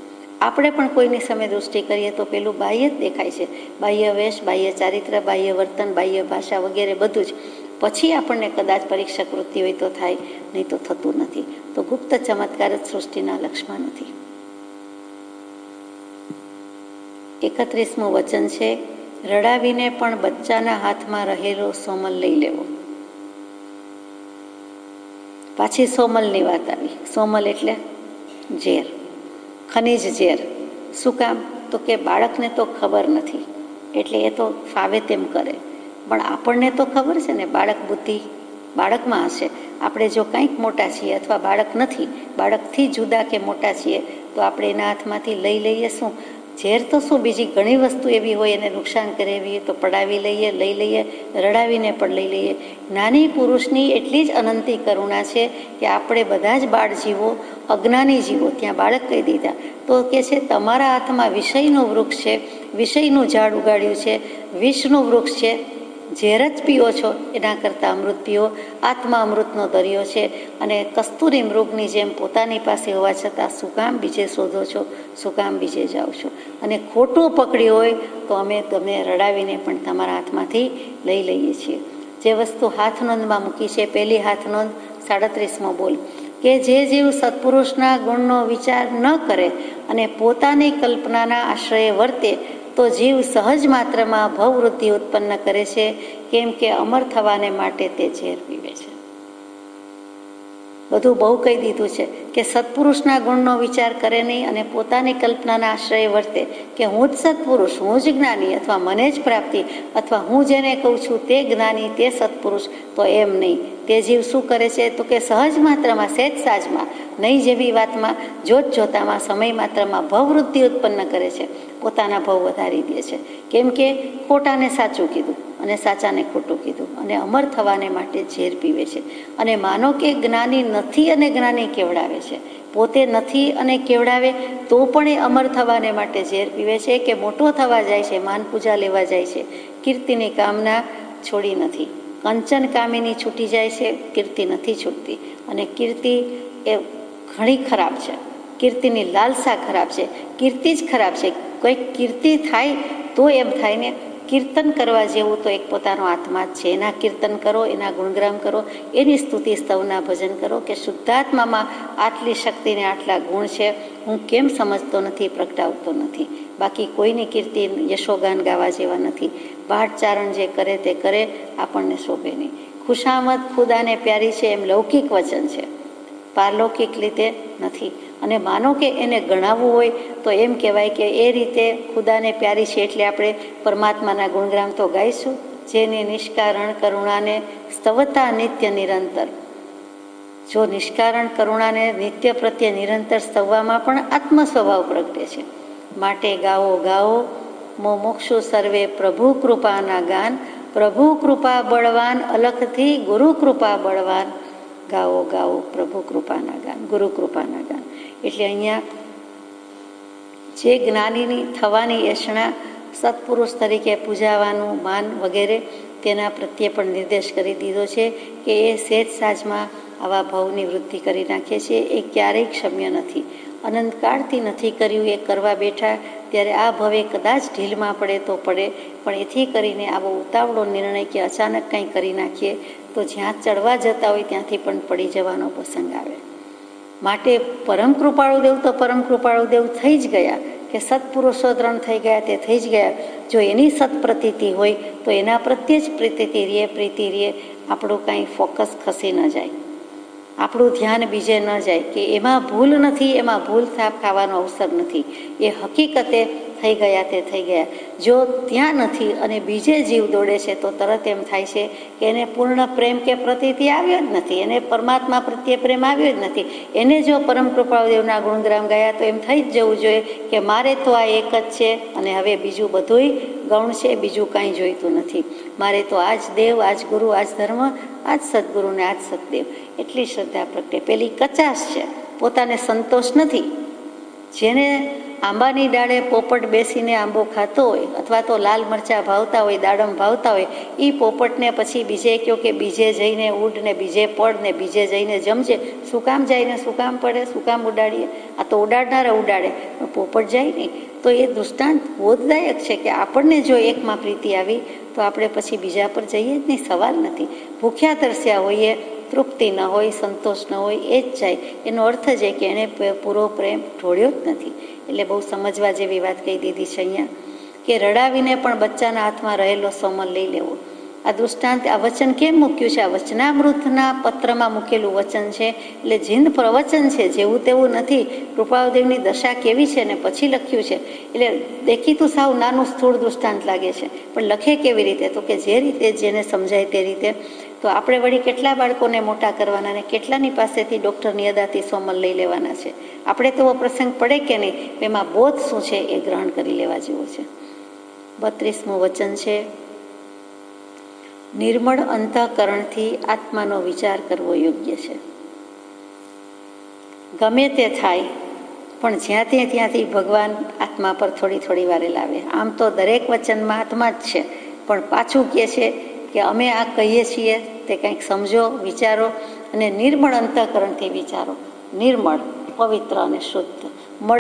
આપણે પણ કોઈની સામે દૃષ્ટિ કરીએ તો પેલું બાહ્ય જ દેખાય છે. બાહ્ય વેશ, બાહ્ય ચારિત્ર, બાહ્ય વર્તન, બાહ્ય ભાષા વગેરે બધું જ. પછી આપણને કદાચ પરીક્ષક વૃત્તિ હોય તો થાય, નહીં તો થતું નથી. તો ગુપ્ત ચમત્કાર જ સૃષ્ટિના લક્ષમાં નથી. 31મું વચન છે, રડાવીને પણ બચ્ચાના હાથમાં રહેલો સોમલ લઈ લેવો. પાછી સોમલની વાત આવી. સોમલ એટલે ઝેર, ખનિજ ઝેર. શું કામ? તો કે બાળકને તો ખબર નથી એટલે એ તો ફાવે તેમ કરે. પણ આપણને તો ખબર છે ને, બાળક બુદ્ધિ બાળકમાં હશે. આપણે જો કંઈક મોટા છીએ અથવા બાળક નથી, બાળકથી જુદા કે મોટા છીએ, તો આપણે એના હાથમાંથી લઈ લઈએ શું? ઝેર તો શું, બીજી ઘણી વસ્તુ એવી હોય એને નુકસાન કરે એવી તો પડાવી લઈએ, લઈ લઈએ, રડાવીને પણ લઈ લઈએ. જ્ઞાની પુરુષની એટલી જ અનંતી કરુણા છે કે આપણે બધા જ બાળ જીવો, અજ્ઞાની જીવો, ત્યાં બાળક કહી દીધા તો કે છે તમારા હાથમાં વિષયનું વૃક્ષ છે, વિષયનું ઝાડ ઉગાડ્યું છે, વિષનું વૃક્ષ છે, ઝેર જ પીઓ છો એના કરતાં અમૃત પીઓ. આત્મા અમૃતનો દરિયો છે અને કસ્તુરી મૃગની જેમ પોતાની પાસે હોવા છતાં શું કામ બીજે શોધો છો, શું કામ બીજે જાઓ છો? અને ખોટું પકડ્યું હોય તો અમે તમને રડાવીને પણ તમારા હાથમાંથી લઈ લઈએ છીએ. જે વસ્તુ હાથનોંધમાં મૂકી છે, પહેલી હાથનોંધ 37મો બોલ, કે જે જીવ સત્પુરુષના ગુણનો વિચાર ન કરે અને પોતાની કલ્પનાના આશ્રયે વર્તે તો જીવ સહજ માત્રમાં ભવવૃદ્ધિ ઉત્પન્ન કરે છે, કેમ કે અમર થવાને માટે તે ઝેર પીવે છે. બધું બહુ કહી દીધું છે કે સત્પુરુષના ગુણનો વિચાર કરે નહીં અને પોતાની કલ્પનાના આશ્રય વર્તે કે હું જ સત્પુરુષ, હું જ જ્ઞાની, અથવા મને જ પ્રાપ્તિ, અથવા હું જેને કહું છું તે જ્ઞાની, તે સત્પુરુષ, તો એમ નહીં. તે જીવ શું કરે છે તો કે સહજ માત્રમાં, સહેજ સાજમાં, નહીં જેવી વાતમાં, જોત જોતામાં, સમય માત્રમાં ભવવૃદ્ધિ ઉત્પન્ન કરે છે, પોતાના ભવ વધારી દે છે. કેમ કે ખોટાને સાચું કીધું અને સાચાને ખોટું કીધું અને અમર થવાને માટે ઝેર પીવે છે. અને માનો કે જ્ઞાની નથી અને જ્ઞાની કેવડાવે છે, પોતે નથી અને કેવડાવે તો પણ એ અમર થવાને માટે ઝેર પીવે છે કે મોટો થવા જાય છે, માન પૂજા લેવા જાય છે, કીર્તિની કામના છોડી નથી. કંચન કામીની છૂટી જાય છે, કીર્તિ નથી છૂટતી. અને કીર્તિ એ ઘણી ખરાબ છે, કીર્તિની લાલસા ખરાબ છે, કીર્તિ જ ખરાબ છે. કંઈક કીર્તિ થાય તો એમ થાય ને કીર્તન કરવા જેવું તો એક પોતાનો આત્મા જ છે. એના કીર્તન કરો, એના ગુણગાન કરો, એની સ્તુતિ સ્તવના ભજન કરો કે શુદ્ધાત્મામાં આટલી શક્તિને આટલા ગુણ છે, હું કેમ સમજતો નથી, પ્રગટાવતો નથી. બાકી કોઈની કીર્તિ યશોગાન ગાવા જેવા નથી. બાળચારણ જે કરે તે કરે, આપણને શોભે નહીં. ખુશામદ ખુદાને પ્યારી છે એમ લૌકિક વચન છે, પારલૌકિક રીતે નથી. અને માનો કે એને ગણાવવું હોય તો એમ કહેવાય કે એ રીતે ખુદાને પ્યારી છે એટલે આપણે પરમાત્માના ગુણગાન તો ગાઈશું, જેની નિષ્કારણ કરુણાને સ્તવતા નિત્ય નિરંતર. જો નિષ્કારણ કરુણાને નિત્ય પ્રત્યે નિરંતર સ્તવવામાં પણ આત્મ સ્વભાવ પ્રગટે છે. માટે ગાઓ ગાઓ મોમોક્ષુ સર્વે પ્રભુ કૃપાના ગાન, પ્રભુ કૃપા બળવાન અલખથી ગુરુ કૃપા બળવાન. ગાઓ ગાઓ પ્રભુ કૃપાના ગાન, ગુરુ કૃપાના ગાન. એટલે અહીંયા જે જ્ઞાનીની થવાની એષણા, સત્પુરુષ તરીકે પૂજાવાનું માન વગેરે તેના પ્રત્યે પણ નિર્દેશ કરી દીધો છે કે એ સહેજ સાજમાં આવા ભાવની વૃદ્ધિ કરી નાખે છે. એ ક્યારેય ક્ષમ્ય નથી, અનંતકાળથી નથી કર્યું, એ કરવા બેઠા ત્યારે આ ભવે કદાચ ઢીલમાં પડે તો પડે, પણ એથી કરીને આવો ઉતાવળો નિર્ણય કે અચાનક કંઈ કરી નાખીએ તો જ્યાં ચડવા જતા હોય ત્યાંથી પણ પડી જવાનો પ્રસંગ આવે. માટે પરમ કૃપાળુ દેવ તો પરમ કૃપાળુ દેવ થઈ જ ગયા કે સત્પુરુષો 3 થઈ ગયા, તે થઈ જ ગયા. જો એની સત્પ્રતીતિ હોય તો એના પ્રત્યે જ પ્રીતિ રહે, આપણું કાંઈ ફોકસ ખસી ન જાય, આપણું ધ્યાન બીજે ન જાય કે એમાં ભૂલ નથી, એમાં ભૂલ થાપ ખાવાનો અવસર નથી. એ હકીકતે થઈ ગયા તે થઈ ગયા. જો ત્યાં નથી અને બીજે જીવ દોડે છે તો તરત એમ થાય છે કે એને પૂર્ણ પ્રેમ કે પ્રતીતિ આવ્યો જ નથી, એને પરમાત્મા પ્રત્યે પ્રેમ આવ્યો જ નથી. એને જો પરમ કૃપાળુદેવના ગુણગ્રામ ગયા તો એમ થઈ જ જવું જોઈએ કે મારે તો આ એક જ છે અને હવે બીજું બધુંય ગૌણ છે, બીજું કાંઈ જોઈતું નથી. મારે તો આ જ દેવ, આ જ ગુરુ, આ જ ધર્મ, આ જ સદગુરુ ને આ જ સદદેવ. એટલી શ્રદ્ધા પ્રગટે. પેલી કચાશ છે, પોતાને સંતોષ નથી. જેને આંબાની ડાળે પોપટ બેસીને આંબો ખાતો હોય અથવા તો લાલ મરચાં ભાવતા હોય, દાડમ ભાવતા હોય, એ પોપટને પછી બીજે કહો કે બીજે જઈને ઉડ ને બીજે પડ ને બીજે જઈને જમજે. શું કામ જાય ને શું કામ પડે, શું કામ ઉડાડીએ? આ તો ઉડાડનારા ઉડાડે, પોપટ જાય નહીં. તો એ દૃષ્ટાંત બોધદાયક છે કે આપણને જો એકમાં પ્રીતિ આવી તો આપણે પછી બીજા પર જઈએ જ નહીં, સવાલ નથી. ભૂખ્યા તરસ્યા હોઈએ, તૃપ્તિ ન હોય, સંતોષ ન હોય, એ જ જાય. એનો અર્થ જ એ કે એણે પૂરો પ્રેમ ઢોળ્યો જ નથી. એટલે બહુ સમજવા જેવી વાત કહી દીધી છે અહીંયા કે રડાવીને પણ બચ્ચાના હાથમાં રહેલો સોમલ લઈ લેવો. આ દૃષ્ટાંત, આ વચન કેમ મૂક્યું છે? આ વચનામૃતના પત્રમાં મૂકેલું વચન છે, એટલે જીંદ પ્રવચન છે, જેવું તેવું નથી. કૃપાળુદેવની દશા કેવી છે ને પછી લખ્યું છે. એટલે દેખીતું સાવ નાનું સ્થૂળ દૃષ્ટાંત લાગે છે, પણ લખે કેવી રીતે? તો કે જે રીતે જેને સમજાય તે રીતે. તો આપણે વળી કેટલા બાળકોને મોટા કરવાના અને કેટલાની પાસેથી ડૉક્ટરની અદાથી સોમલ લઈ લેવાના છે? આપણે તો પ્રસંગ પડે કે નહીં, એમાં બોધ શું છે એ ગ્રહણ કરી લેવા જેવું છે. 32મું વચન છે, નિર્મળ અંતઃકરણથી આત્માનો વિચાર કરવો યોગ્ય છે. ગમે તે થાય પણ ત્યાંથી ભગવાન આત્મા પર થોડી થોડી વારે લાવે. આમ તો દરેક વચનમાં આત્મા જ છે, પણ પાછું કહે છે કે અમે આ કહીએ છીએ તે કંઈક સમજો, વિચારો અને નિર્મળ અંતઃકરણથી વિચારો. નિર્મળ, પવિત્ર અને શુદ્ધ,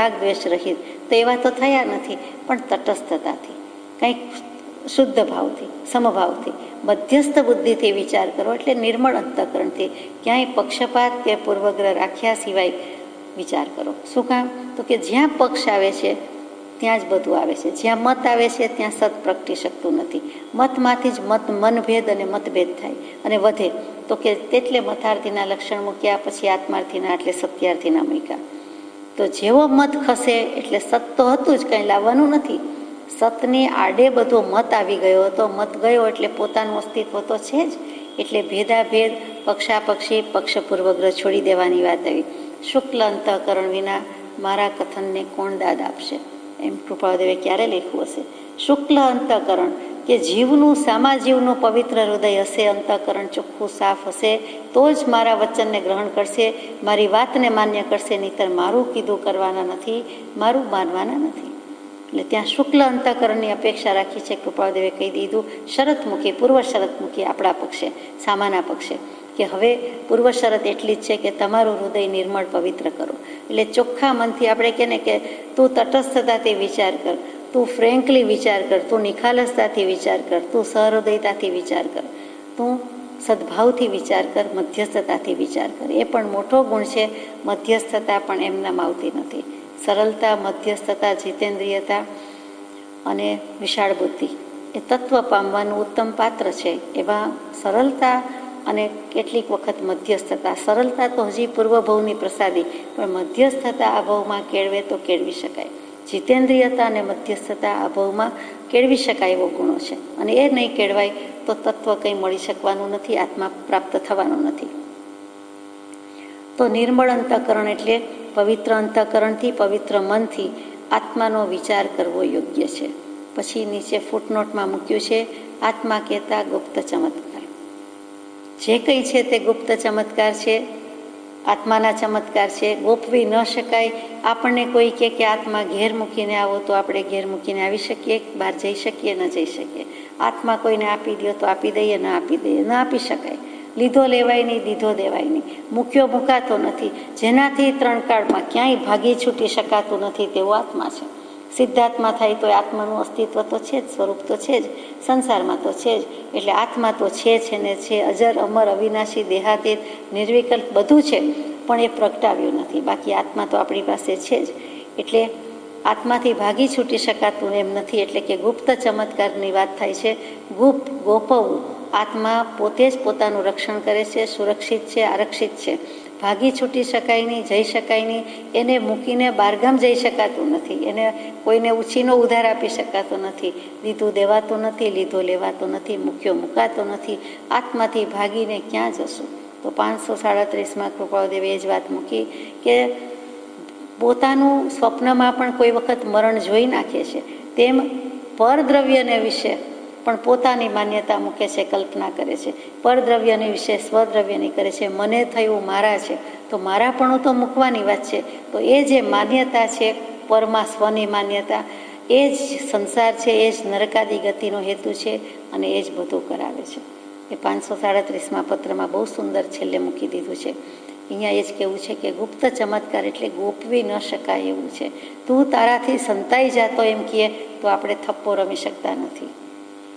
રાગ દ્વેષ રહિત. તો એવા તો થયા નથી, પણ તટસ્થતાથી, કંઈક શુદ્ધ ભાવથી, સમભાવથી, મધ્યસ્થ બુદ્ધિથી વિચાર કરો. એટલે નિર્મળ અંતઃકરણથી, ક્યાંય પક્ષપાત કે પૂર્વગ્રહ રાખ્યા સિવાય વિચાર કરો. શું કામ? તો કે જ્યાં પક્ષ આવે છે ત્યાં જ બધું આવે છે. જ્યાં મત આવે છે ત્યાં સત પ્રગટી શકતું નથી. મતમાંથી જ મનભેદ અને મતભેદ થાય અને વધે. તો કે તેટલે મતાર્થીના લક્ષણ મૂક્યા, પછી આત્માર્થીના એટલે સત્યાર્થીના મૂક્યા. તો જેવો મત ખસે એટલે સત તો હતું જ, કંઈ લાવવાનું નથી. સતની આડે બધો મત આવી ગયો હતો. મત ગયો એટલે પોતાનું અસ્તિત્વ તો છે જ. એટલે ભેદાભેદ, પક્ષાપક્ષી, પક્ષ પૂર્વગ્રહ છોડી દેવાની વાત આવી. શુક્લ અંતઃકરણ વિના મારા કથનને કોણ દાદ આપશે? એમ કૃપાળદેવે ક્યારે લખ્યું હશે? શુક્લ અંતઃકરણ, કે જીવનું, સામા જીવનું પવિત્ર હૃદય હશે, અંતઃકરણ ચોખ્ખું સાફ હશે, તો જ મારા વચનને ગ્રહણ કરશે, મારી વાતને માન્ય કરશે. નહીંતર મારું કીધું કરવાના નથી, મારું માનવાના નથી. એટલે ત્યાં શુક્લ અંતઃકરણની અપેક્ષા રાખી છે. કૃપાળદેવે કહી દીધું શરત મૂકી, પૂર્વ શરત મૂકી આપણા પક્ષે, સામાના પક્ષે, કે હવે પૂર્વ શરત એટલી જ છે કે તમારું હૃદય નિર્મળ પવિત્ર કરો. એટલે ચોખ્ખા મનથી આપણે કહે ને કે તું તટસ્થતાથી વિચાર કર, તું ફ્રેન્કલી વિચાર કર, તું નિખાલસતાથી વિચાર કર, તું સહૃદયતાથી વિચાર કર, તું સદભાવથી વિચાર કર, મધ્યસ્થતાથી વિચાર કર. એ પણ મોટો ગુણ છે. મધ્યસ્થતા પણ એમનામાં આવતી નથી. સરળતા, મધ્યસ્થતા, જીતેન્દ્રિયતા અને વિશાળ બુદ્ધિ એ તત્વ પામવાનું ઉત્તમ પાત્ર છે. એવા સરળતા અને કેટલીક વખત મધ્યસ્થતા. સરળતા તો હજી પૂર્વભવની પ્રસાદી, પણ મધ્યસ્થતા આ ભવમાં કેળવે તો કેળવી શકાય. જીતેન્દ્રિયતા અને મધ્યસ્થતા આ ભવમાં કેળવી શકાય એવો ગુણો છે. અને એ નહીં કેળવાય તો તત્વ કંઈ મળી શકવાનું નથી, આત્મા પ્રાપ્ત થવાનું નથી. તો નિર્મળ અંતઃકરણ એટલે પવિત્ર અંતઃકરણથી, પવિત્ર મનથી આત્માનો વિચાર કરવો યોગ્ય છે. પછી નીચે ફૂટનોટમાં મૂક્યું છે, આત્મા કહેતા ગુપ્ત ચમત્કાર. જે કંઈ છે તે ગુપ્ત ચમત્કાર છે, આત્માના ચમત્કાર છે, ગોપવી ન શકાય. આપણને કોઈ કહે કે આત્મા ઘેર મૂકીને આવો, તો આપણે ઘેર મૂકીને આવી શકીએ, બહાર જઈ શકીએ, ન જઈ શકીએ. આત્મા કોઈને આપી દો તો આપી દઈએ, ન આપી દઈએ, ન આપી શકાય. લીધો લેવાય નહીં, દીધો દેવાય નહીં, મૂક્યો મુકાતો નથી. જેનાથી ત્રણ કાળમાં ક્યાંય ભાગી છૂટી શકાતું નથી તેવો આત્મા છે. સિદ્ધાત્મા થાય તો આત્માનું અસ્તિત્વ તો છે જ, સ્વરૂપ તો છે જ, સંસારમાં તો છે જ. એટલે આત્મા તો છે ને છે, અજર, અમર, અવિનાશી, દેહાતીત, નિર્વિકલ્પ બધું છે, પણ એ પ્રગટાવ્યું નથી. બાકી આત્મા તો આપણી પાસે છે જ. એટલે આત્માથી ભાગી છૂટી શકાતું એમ નથી. એટલે કે ગુપ્ત ચમત્કારની વાત થાય છે. ગુપ્ત, ગોપવવું. આત્મા પોતે જ પોતાનું રક્ષણ કરે છે, સુરક્ષિત છે, આરક્ષિત છે. ભાગી છૂટી શકાય નહીં, જઈ શકાય નહીં. એને મૂકીને બહારગામ જઈ શકાતું નથી. એને કોઈને ઉછીનો ઉધાર આપી શકાતો નથી. દીધું દેવાતું નથી, લીધો લેવાતો નથી, મૂક્યો મુકાતો નથી. આત્માથી ભાગીને ક્યાં જશું? તો 537માં કૃપાળદેવે એ જ વાત મૂકી કે પોતાનું સ્વપ્નમાં પણ કોઈ વખત મરણ જોઈ નાખે છે. તેમ પરદ્રવ્યને વિશે પણ પોતાની માન્યતા મૂકે છે, કલ્પના કરે છે. પરદ્રવ્યને વિશે સ્વદ્રવ્યની કરે છે. મને થયું મારા છે, તો મારાપણું તો મૂકવાની વાત છે. તો એ જે માન્યતા છે, પરમાં સ્વની માન્યતા, એ જ સંસાર છે, એ જ નરકાદી ગતિનો હેતુ છે, અને એ જ બધું કરાવે છે. એ 537માં પત્રમાં બહુ સુંદર છેલ્લે મૂકી દીધું છે. અહીંયા એ જ કહેવું છે કે ગુપ્ત ચમત્કાર એટલે ગોપવી ન શકાય એવું છે. તું તારાથી સંતાઈ જાતો એમ કહે તો આપણે થપ્પો રમી શકતા નથી.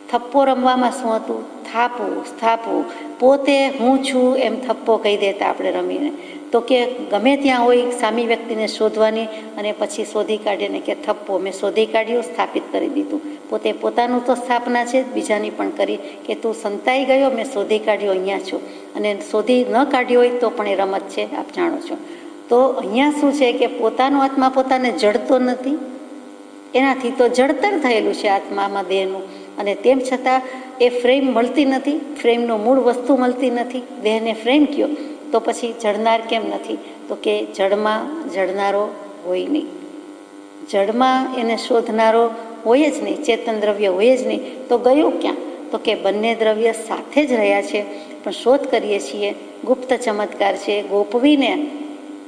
થપ્પો રમવામાં શું હતું? થાપવું, સ્થાપવું. પોતે હું છું એમ થપ્પો કહી દેતા આપણે રમીને. તો કે ગમે ત્યાં હોય સામી વ્યક્તિને શોધવાની, અને પછી શોધી કાઢીને કે થપ્પો મેં શોધી કાઢ્યું, સ્થાપિત કરી દીધું. પોતે પોતાનું તો સ્થાપના છે, બીજાની પણ કરી કે તું સંતાઈ ગયો, મેં શોધી કાઢ્યો, અહીંયા છું. અને શોધી ન કાઢ્યો હોય તો પણ એ રમત છે, આપ જાણો છો. તો અહીંયા શું છે કે પોતાનો આત્મા પોતાને જડતો નથી, એનાથી તો જડતર થયેલું છે આત્મામાં દેહનું. અને તેમ છતાં એ ફ્રેમ મળતી નથી, ફ્રેમનું મૂળ વસ્તુ મળતી નથી. દેહને ફ્રેમ કયો તો પછી જડનાર કેમ નથી? તો કે જડમાં જડનારો હોય નહીં, જડમાં એને શોધનારો હોય જ નહીં, ચેતન દ્રવ્ય હોય જ નહીં. તો ગયું ક્યાં? તો કે બંને દ્રવ્ય સાથે જ રહ્યા છે, પણ શોધ કરીએ છીએ. ગુપ્ત ચમત્કાર છે, ગોપવીને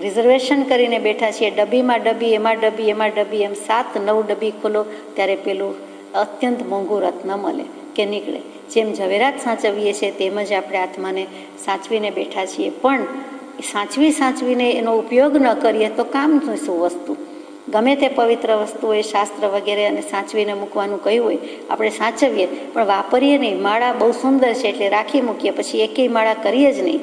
રિઝર્વેશન કરીને બેઠા છીએ. ડબ્બીમાં ડબ્બી, એમાં ડબ્બી, એમાં ડબ્બી, એમ 7-9 ડબ્બી ખોલો ત્યારે પેલું અત્યંત મોંઘું રત્ન મળે કે નીકળે. જેમ ઝવેરાત સાચવીએ છીએ તેમ જ આપણે આત્માને સાચવીને બેઠા છીએ. પણ સાચવીને એનો ઉપયોગ ન કરીએ તો કામનું શું વસ્તુ? ગમે તે પવિત્ર વસ્તુ હોય, શાસ્ત્ર વગેરે, અને સાચવીને મૂકવાનું કહ્યું હોય, આપણે સાચવીએ પણ વાપરીએ નહીં. માળા બહુ સુંદર છે એટલે રાખી મૂકીએ, પછી એકેય માળા કરીએ જ નહીં.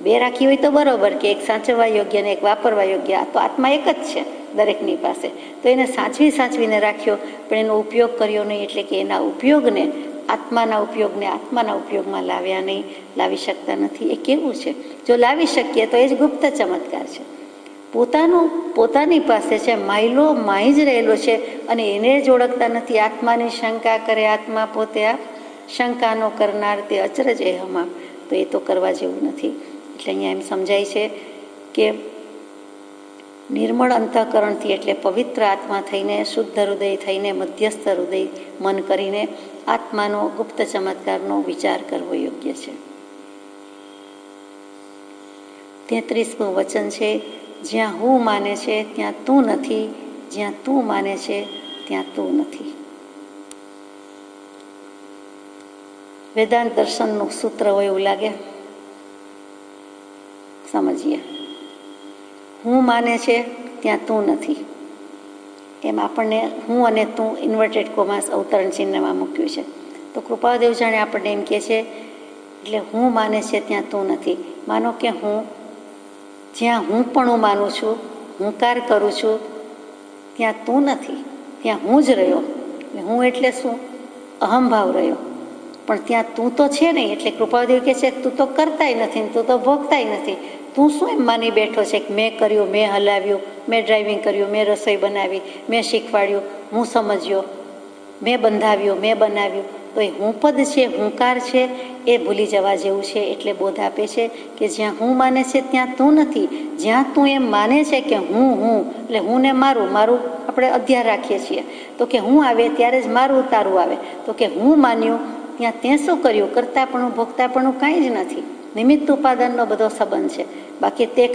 2 રાખી હોય તો બરાબર કે એક સાચવવા યોગ્ય ને એક વાપરવા યોગ્ય. આ તો આત્મા એક જ છે દરેકની પાસે. તો એને સાચવીને રાખ્યો પણ એનો ઉપયોગ કર્યો નહીં, એટલે કે એના ઉપયોગને આત્માના ઉપયોગમાં લાવ્યા નહીં, લાવી શકતા નથી. એ કેવું છે? જો લાવી શકીએ તો એ જ ગુપ્ત ચમત્કાર છે. પોતાની પાસે છે, માઈ જ રહેલો છે અને એને જ ઓળખતા નથી. આત્માની શંકા કરે આત્મા પોતે આપ, શંકાનો કરનાર તે અચરજ એહમાં. તો એ તો કરવા જેવું નથી. એટલે અહીંયા એમ સમજાય છે કે નિર્મળ અંતઃકરણથી, એટલે પવિત્ર આત્મા થઈને, શુદ્ધ હૃદય થઈને, મધ્યસ્થ હૃદય મન કરીને આત્માનો ગુપ્ત ચમત્કારનો વિચાર કરવો યોગ્ય છે. 33મું વચન છે, જ્યાં હું માને છે ત્યાં તું નથી, જ્યાં તું માને છે ત્યાં તું નથી. વેદાંત દર્શનનું સૂત્ર હોય એવું લાગે. સમજીએ. હું માને છે ત્યાં તું નથી, એમ આપણને હું અને તું ઇન્વર્ટેડ કોમાસ અવતરણ ચિહ્નમાં મૂક્યું છે. તો કૃપાદેવ જાણે આપણને એમ કહે છે, એટલે હું માને છે ત્યાં તું નથી. માનો કે હું, જ્યાં હું પણ માનું છું, હુંકાર કરું છું, ત્યાં તું નથી, ત્યાં હું જ રહ્યો. હું એટલે શું? અહંભાવ રહ્યો. પણ ત્યાં તું તો છે નહીં. એટલે કૃપાદેવ કહે છે તું તો કરતાય નથી, તું તો ભોગતાય નથી. તું શું એમ માની બેઠો છે કે મેં કર્યું, મેં હલાવ્યું, મેં ડ્રાઇવિંગ કર્યું, મેં રસોઈ બનાવી, મેં શીખવાડ્યું, હું સમજ્યો, મેં બંધાવ્યું, મેં બનાવ્યું. તો એ હું પદ છે, હુંકાર છે, એ ભૂલી જવા જેવું છે. એટલે બોધ આપે છે કે જ્યાં હું માને છે ત્યાં તું નથી. જ્યાં તું એમ માને છે કે હું એટલે હું ને મારું આપણે અધ્યાર રાખીએ છીએ. તો કે હું આવે ત્યારે જ મારું તારું આવે. તો કે હું માન્યું ત્યાં તે શું કર્યું? કરતાપણું ભોગતાપણું કાંઈ જ નથી. નિમિત્ત ઉપાદાનનો બધો સંબંધ છે. બાકી તે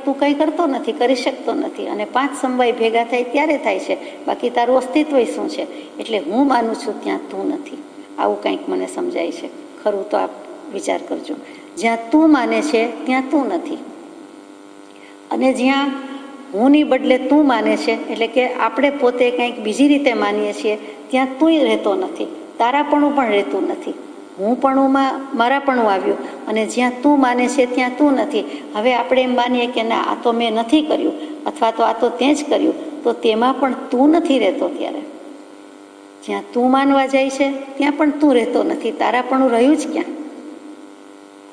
તું કંઈ કરતો નથી, કરી શકતો નથી. અને 5 સમવાય ભેગા થાય ત્યારે થાય છે. બાકી તારું અસ્તિત્વ શું છે? એટલે હું માનું છું ત્યાં તું નથી. આવું કંઈક મને સમજાય છે. ખરું તો આપ વિચાર કરજો. જ્યાં તું માને છે ત્યાં તું નથી, અને જ્યાં હુંની બદલે તું માને છે, એટલે કે આપણે પોતે કંઈક બીજી રીતે માનીએ છીએ, ત્યાં તું રહેતો નથી, તારાપણું પણ રહેતું નથી. હુંપણુંમાં મારાપણું આવ્યું, અને જ્યાં તું માને છે ત્યાં તું નથી. હવે આપણે એમ માનીએ કે ના, આ તો મેં નથી કર્યું, અથવા તો આ તો તે જ કર્યું, તો તેમાં પણ તું નથી રહેતો. ત્યારે જ્યાં તું માનવા જાય છે ત્યાં પણ તું રહેતો નથી, તારાપણું રહ્યું જ ક્યાં?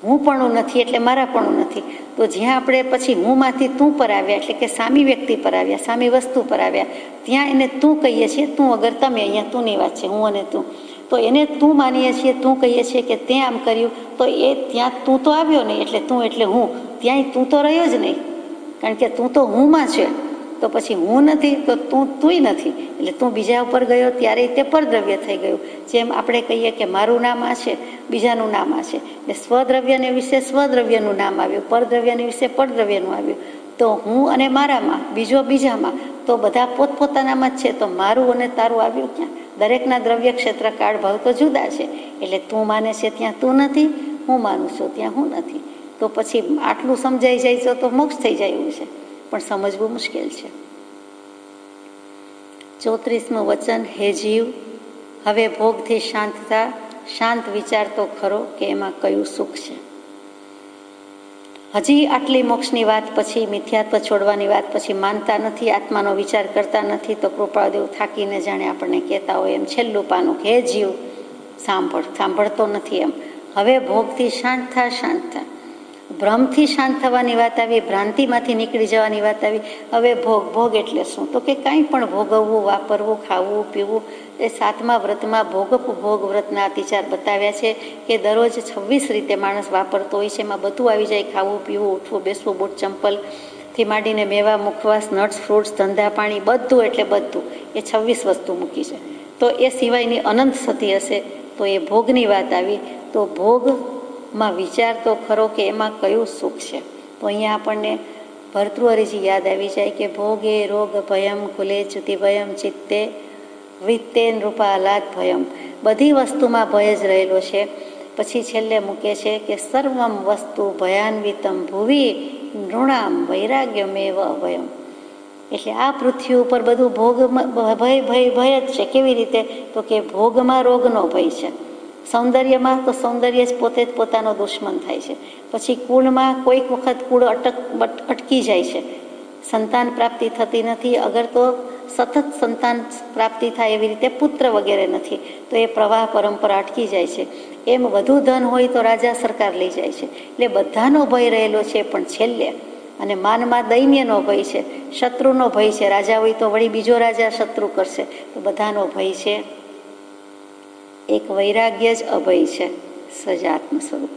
હુંપણું નથી એટલે મારાપણું નથી. તો જ્યાં આપણે પછી હુંમાંથી તું પર આવ્યા, એટલે કે સામી વ્યક્તિ પર આવ્યા, સામી વસ્તુ પર આવ્યા, ત્યાં એને તું કહીએ છીએ. તું વગર તમે, અહીંયા તુંની વાત છે, હું અને તું. તો એને તું માનીએ છીએ, તું કહીએ છીએ કે તે આમ કર્યું, તો એ ત્યાં તું તો આવ્યો નહીં. એટલે તું એટલે હું, ત્યાંય તું તો રહ્યો જ નહીં, કારણ કે તું તો હુંમાં છે. તો પછી હું નથી તો તુંય નથી. એટલે તું બીજા ઉપર ગયો ત્યારે તે પરદ્રવ્ય થઈ ગયું. જેમ આપણે કહીએ કે મારું નામ આ છે, બીજાનું નામ આ છે. એટલે સ્વદ્રવ્યને વિશે સ્વદ્રવ્યનું નામ આવ્યું, પરદ્રવ્યને વિશે પરદ્રવ્યનું આવ્યું. તો હું અને મારામાં, બીજો બીજામાં, તો બધા પોતપોતાનામાં જ છે. તો મારું અને તારું આવ્યું ક્યાં? દરેકના દ્રવ્ય ક્ષેત્ર કાળ ભાવ તો જુદા છે. એટલે તું માને છે ત્યાં તું નથી, હું માનું છું ત્યાં હું નથી. તો પછી આટલું સમજાઈ જાય તો મોક્ષ થઈ જાય એવું છે, પણ સમજવું મુશ્કેલ છે. 34મું વચન, હે જીવ, હવે ભોગથી શાંત થા, શાંત વિચાર તો ખરો કે એમાં કયું સુખ છે. હજી આટલી મોક્ષની વાત પછી, મિથ્યાત્વ છોડવાની વાત પછી માનતા નથી, આત્માનો વિચાર કરતા નથી. તો કૃપાદેવ થાકીને જાણે આપણને કહેતા હોય એમ છેલ્લું પાનું, હે જીવ સાંભળતો નથી એમ. હવે ભોગથી શાંત થા, શાંત થા. ભ્રમથી શાંત થવાની વાત આવી, ભ્રાંતિમાંથી નીકળી જવાની વાત આવી. હવે ભોગ, ભોગ એટલે શું? તો કે કાંઈ પણ ભોગવવું, વાપરવું, ખાવું, પીવું. એ 7મા વ્રતમાં ભોગ વ્રતના અતિચાર બતાવ્યા છે કે દરરોજ 26 રીતે માણસ વાપરતો હોય છે. એમાં બધું આવી જાય, ખાવું, પીવું, ઉઠવું, બેસવું, બૂટ ચંપલથી માંડીને મેવા, મુખવાસ, નટ્સ, ફ્રૂટ્સ, ધંધા પાણી, બધું એટલે બધું એ 26 વસ્તુ મૂકી છે. તો એ સિવાયની અનંત થતી હશે. તો એ ભોગની વાત આવી. તો ભોગમાં વિચાર તો ખરો કે એમાં કયું સુખ છે. તો અહીંયા આપણને ભર્તૃહરિજી યાદ આવી જાય કે ભોગે રોગ ભયમ કુલે ચ્યુતિ ભયમ ચિત્તે વિત્તે નૃપા આહલાદ ભયમ. બધી વસ્તુમાં ભય જ રહેલો છે. પછી છેલ્લે મૂકે છે કે સર્વમ વસ્તુ ભયાન્વિતમ ભુવિ નૃણામ વૈરાગ્યમેવ અભયમ. એટલે આ પૃથ્વી ઉપર બધું ભોગમાં ભય જ છે. કેવી રીતે? તો કે ભોગમાં રોગનો ભય છે, સૌંદર્યમાં તો સૌંદર્ય જ પોતે જ પોતાનો દુશ્મન થાય છે. પછી કુળમાં કોઈક વખત કુળ અટકી જાય છે, સંતાન પ્રાપ્તિ થતી નથી. અગર તો સતત સંતાન પ્રાપ્તિ થાય એવી રીતે પુત્ર વગેરે નથી, તો એ પ્રવાહ પરંપરા અટકી જાય છે. એમ વધુ ધન હોય તો રાજા સરકાર લઈ જાય છે. એટલે બધાનો ભય રહેલો છે. પણ છેલ્લે અને માનમાં દૈન્યનો ભય છે, શત્રુનો ભય છે. રાજા હોય તો વળી બીજો રાજા શત્રુ કરશે. તો બધાનો ભય છે. એક વૈરાગ્ય જ અભય છે, સજાત્મ સ્વરૂપ.